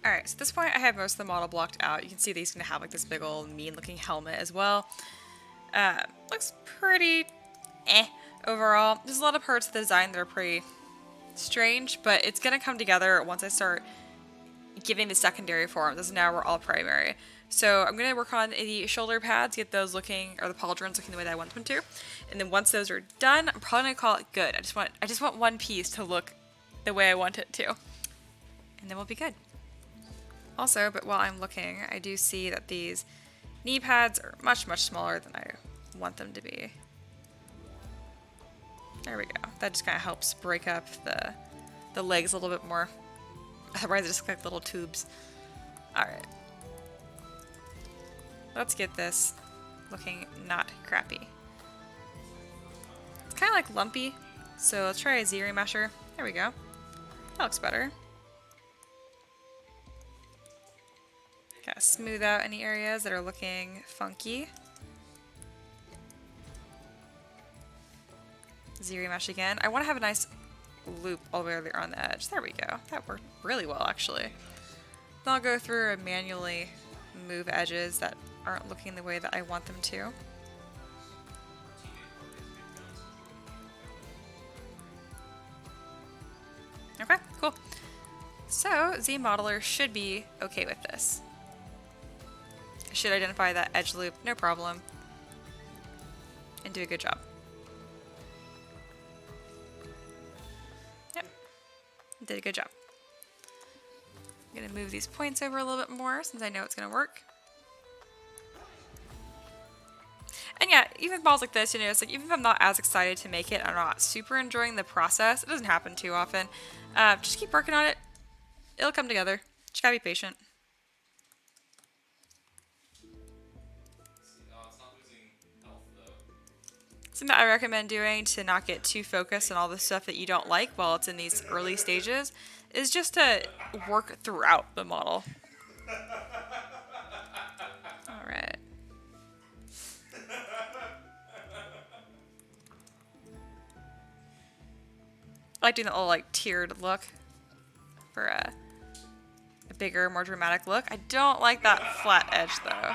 Alright, so at this point I have most of the model blocked out. You can see that he's going to have like this big old mean looking helmet as well. Looks pretty overall. There's a lot of parts of the design that are pretty strange, but it's going to come together once I start giving the secondary form. This is now we're all primary. So I'm going to work on the shoulder pads, get those looking, or the pauldrons looking the way that I want them to. And then once those are done, I'm probably going to call it good. I just want one piece to look the way I want it to. And then we'll be good. Also, but while I'm looking, I do see that these knee pads are much, much smaller than I want them to be. There we go. That just kind of helps break up the legs a little bit more. Otherwise, they just look like little tubes. Alright. Let's get this looking not crappy. It's kind of like lumpy, so let's try a Z-remesher. There we go. That looks better. Gotta smooth out any areas that are looking funky. Z-remesh again. I want to have a nice loop all the way over there on the edge. There we go. That worked really well, actually. Then I'll go through and manually move edges that aren't looking the way that I want them to. Okay, cool. So, Z-Modeler should be okay with this. I should identify that edge loop, no problem, and do a good job. Yep, did a good job. I'm gonna move these points over a little bit more since I know it's gonna work. And yeah, even with balls like this, you know, it's like even if I'm not as excited to make it, I'm not super enjoying the process. It doesn't happen too often. Just keep working on it. It'll come together. Just gotta be patient. Something that I recommend doing to not get too focused on all the stuff that you don't like while it's in these early stages is just to work throughout the model. Alright. I like doing that little like tiered look for a bigger, more dramatic look. I don't like that flat edge though.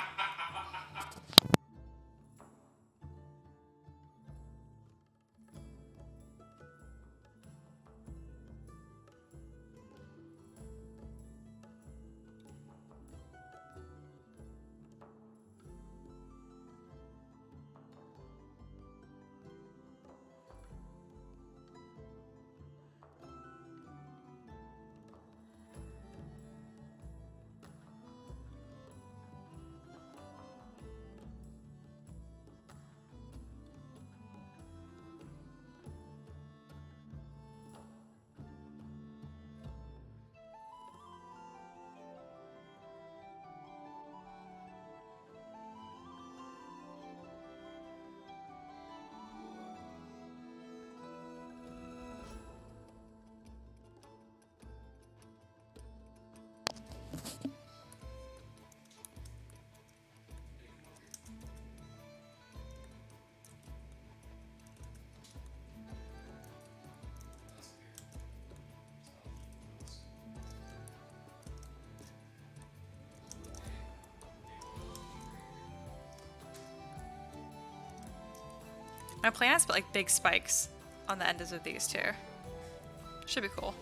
My plan is to put like big spikes on the ends of these too. Should be cool.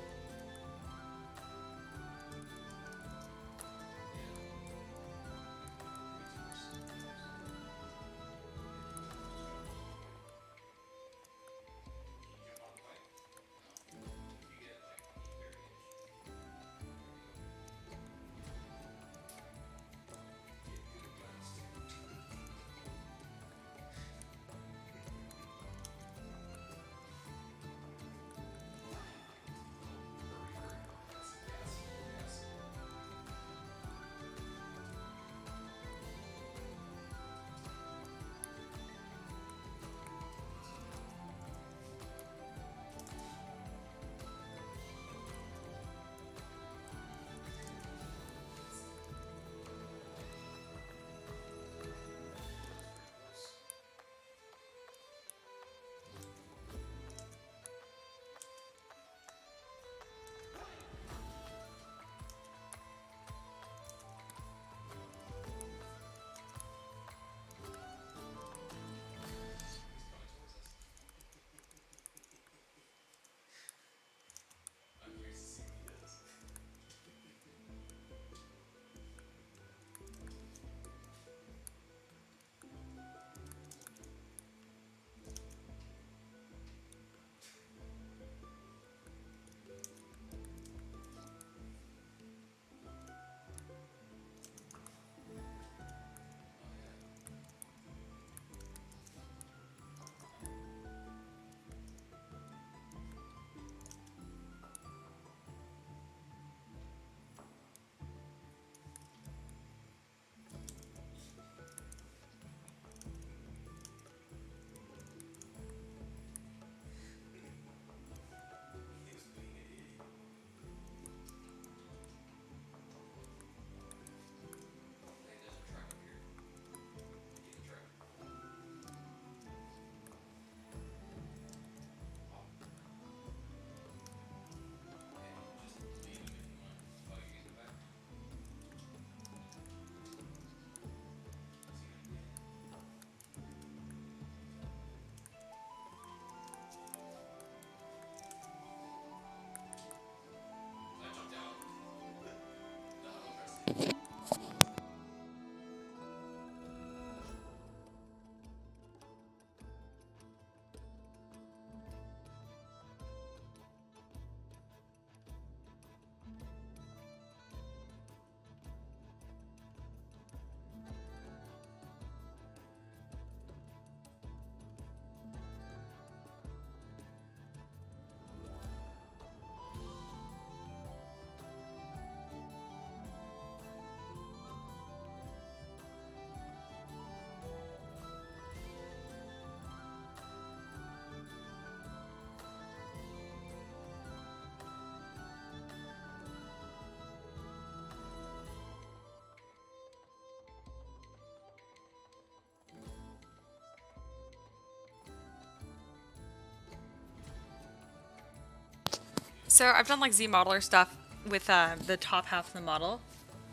So I've done like Z modeler stuff with the top half of the model,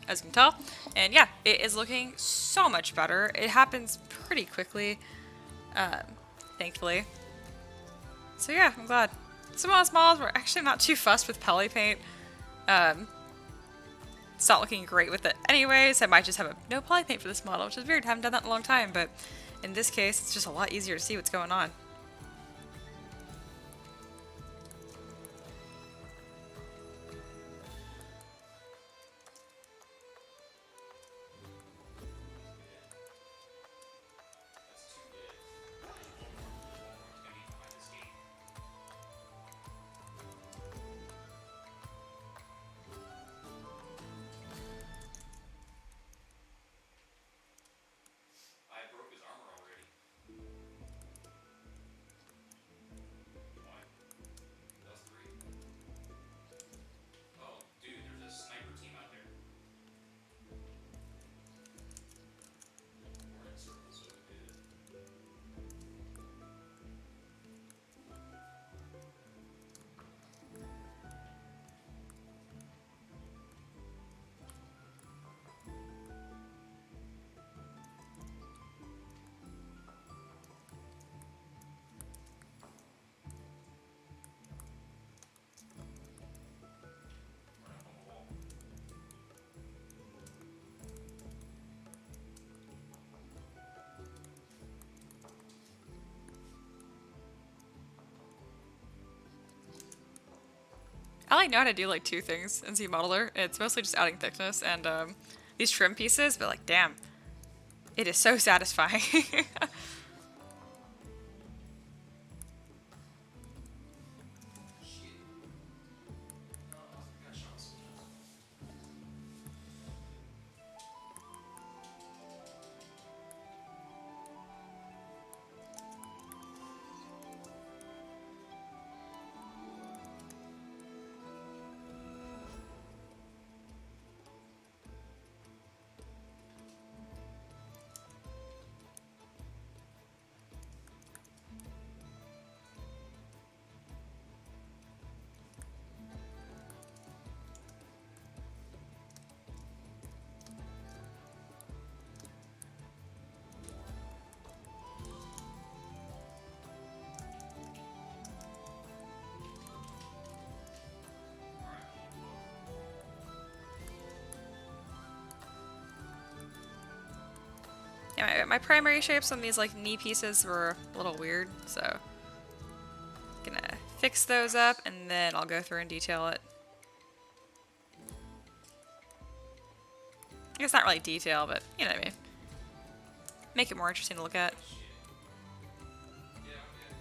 as you can tell. And yeah, it is looking so much better. It happens pretty quickly, thankfully. So yeah, I'm glad. Some of those models were actually not too fussed with poly paint. It's not looking great with it anyways. I might just have no poly paint for this model, which is weird. I haven't done that in a long time, but in this case, it's just a lot easier to see what's going on. I broke his armor already. Why? That was 3. Oh, dude, there's a sniper team out there. We're in circles, so we did. We're up on the wall. I like know how to do like 2 things in Z modeler. It's mostly just adding thickness and these trim pieces, but like damn, it is so satisfying. Shit. Oh, I got shot sometimes. Yeah, my primary shapes on these like knee pieces were a little weird, so gonna fix those up and then I'll go through and detail it. I guess not really detail, but you know what I mean. Make it more interesting to look at. Shit. Yeah, okay.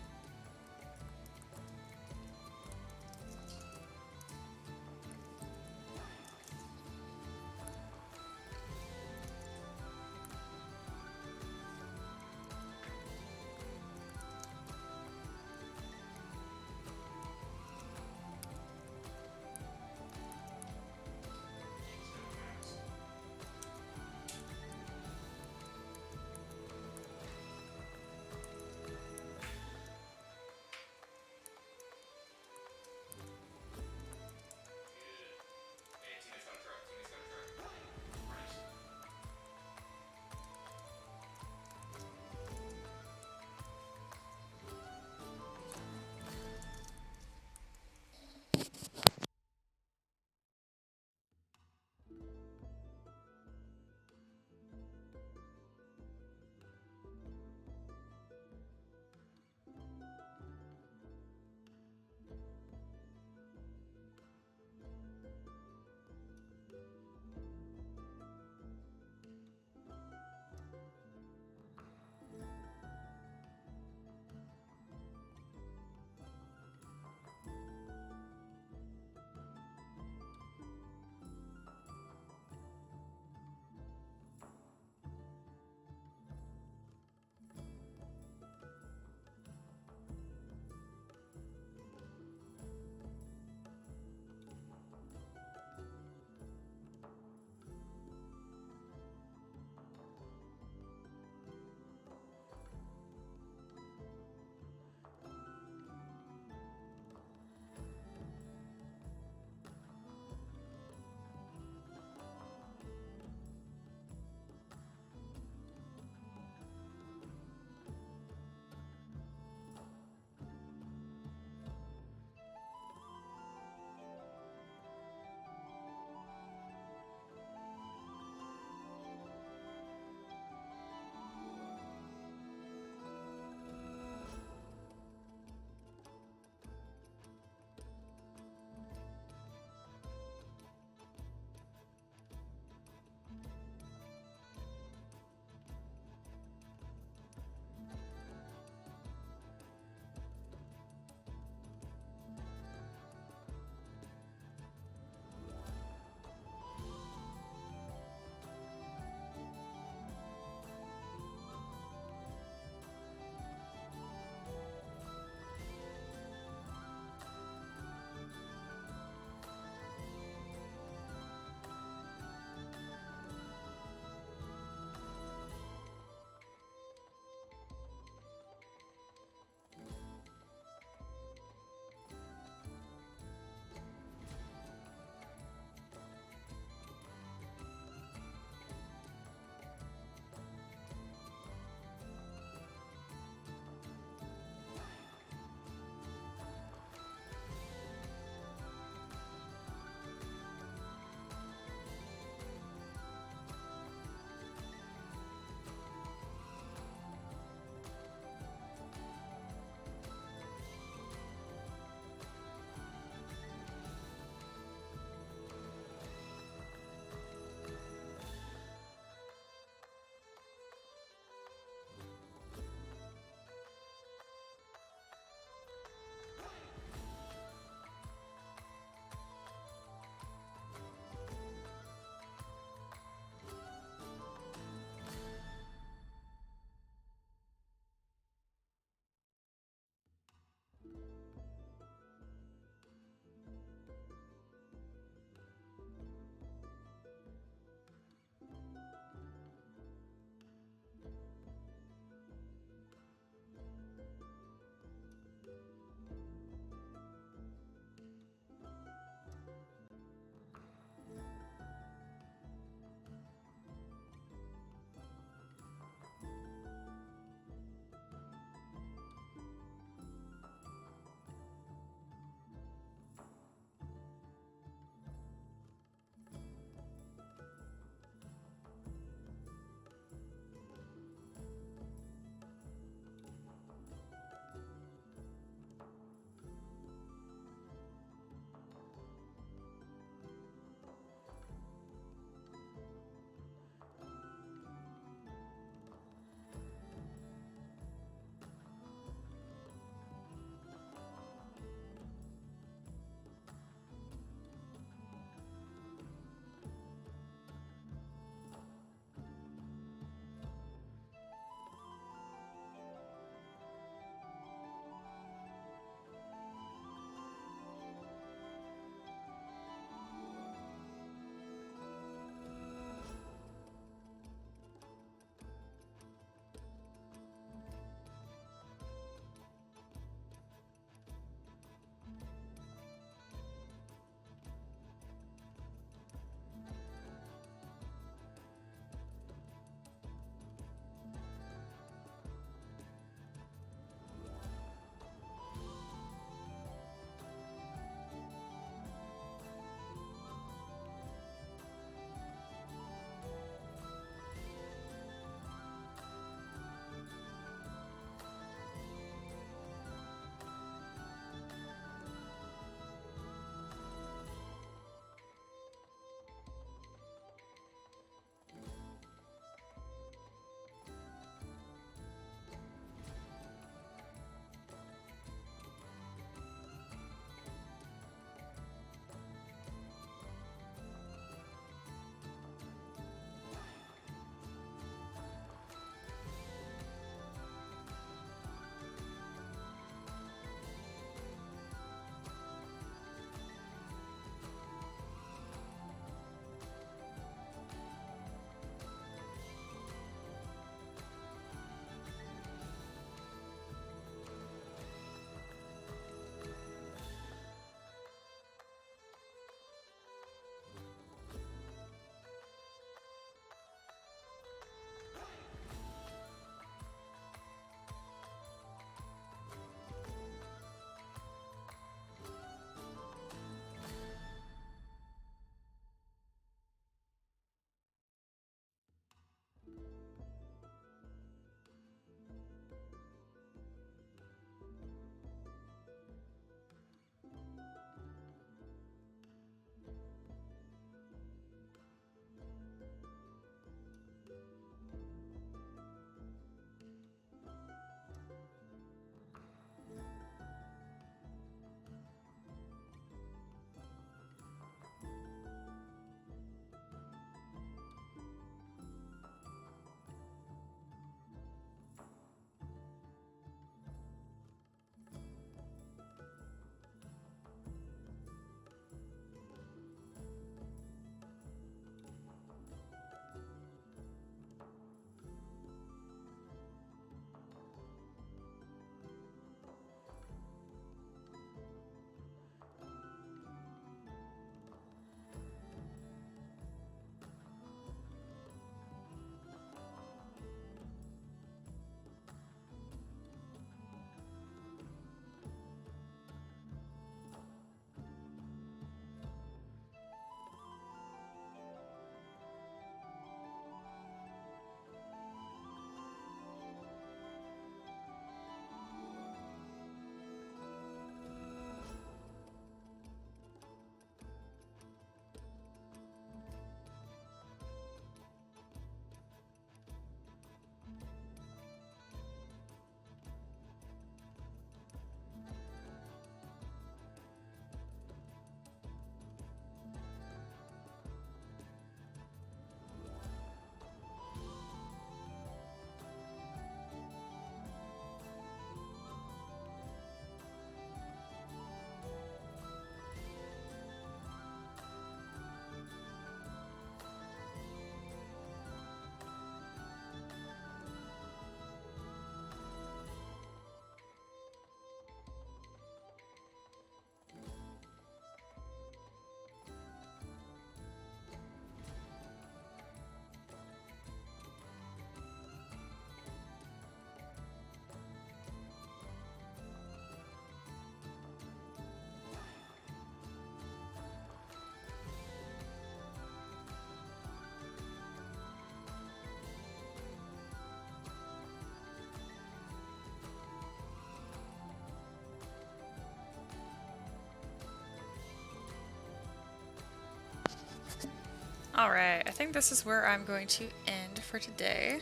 Alright, I think this is where I'm going to end for today.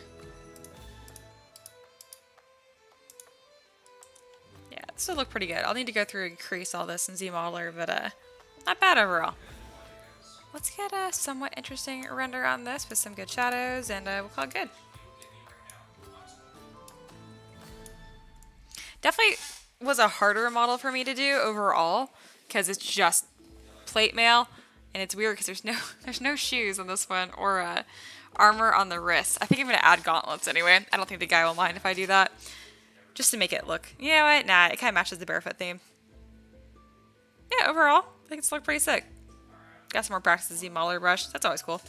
Yeah, this will look pretty good. I'll need to go through and crease all this in Z-Modeler, but not bad overall. Let's get a somewhat interesting render on this with some good shadows, and we'll call it good. Definitely was a harder model for me to do overall, because it's just plate mail, and it's weird because there's no shoes on this one or armor on the wrist. I think I'm gonna add gauntlets anyway. I don't think the guy will mind if I do that, just to make it look. You know what? Nah, it kind of matches the barefoot theme. Yeah, overall, I think it's looked pretty sick. Got some more practice with the Z-Modeler brush. That's always cool.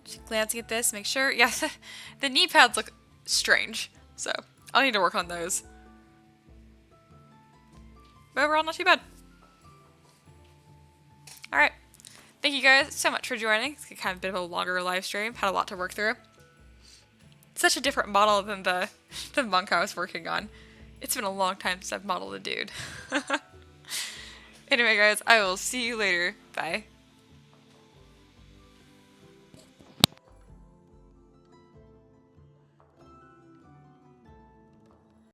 Just glancing at this, make sure. Yeah, the knee pads look strange, so I'll need to work on those. But overall, not too bad. Alright. Thank you guys so much for joining. It's kind of a bit of a longer live stream. Had a lot to work through. Such a different model than the monk I was working on. It's been a long time since I've modeled a dude. Anyway, guys, I will see you later. Bye.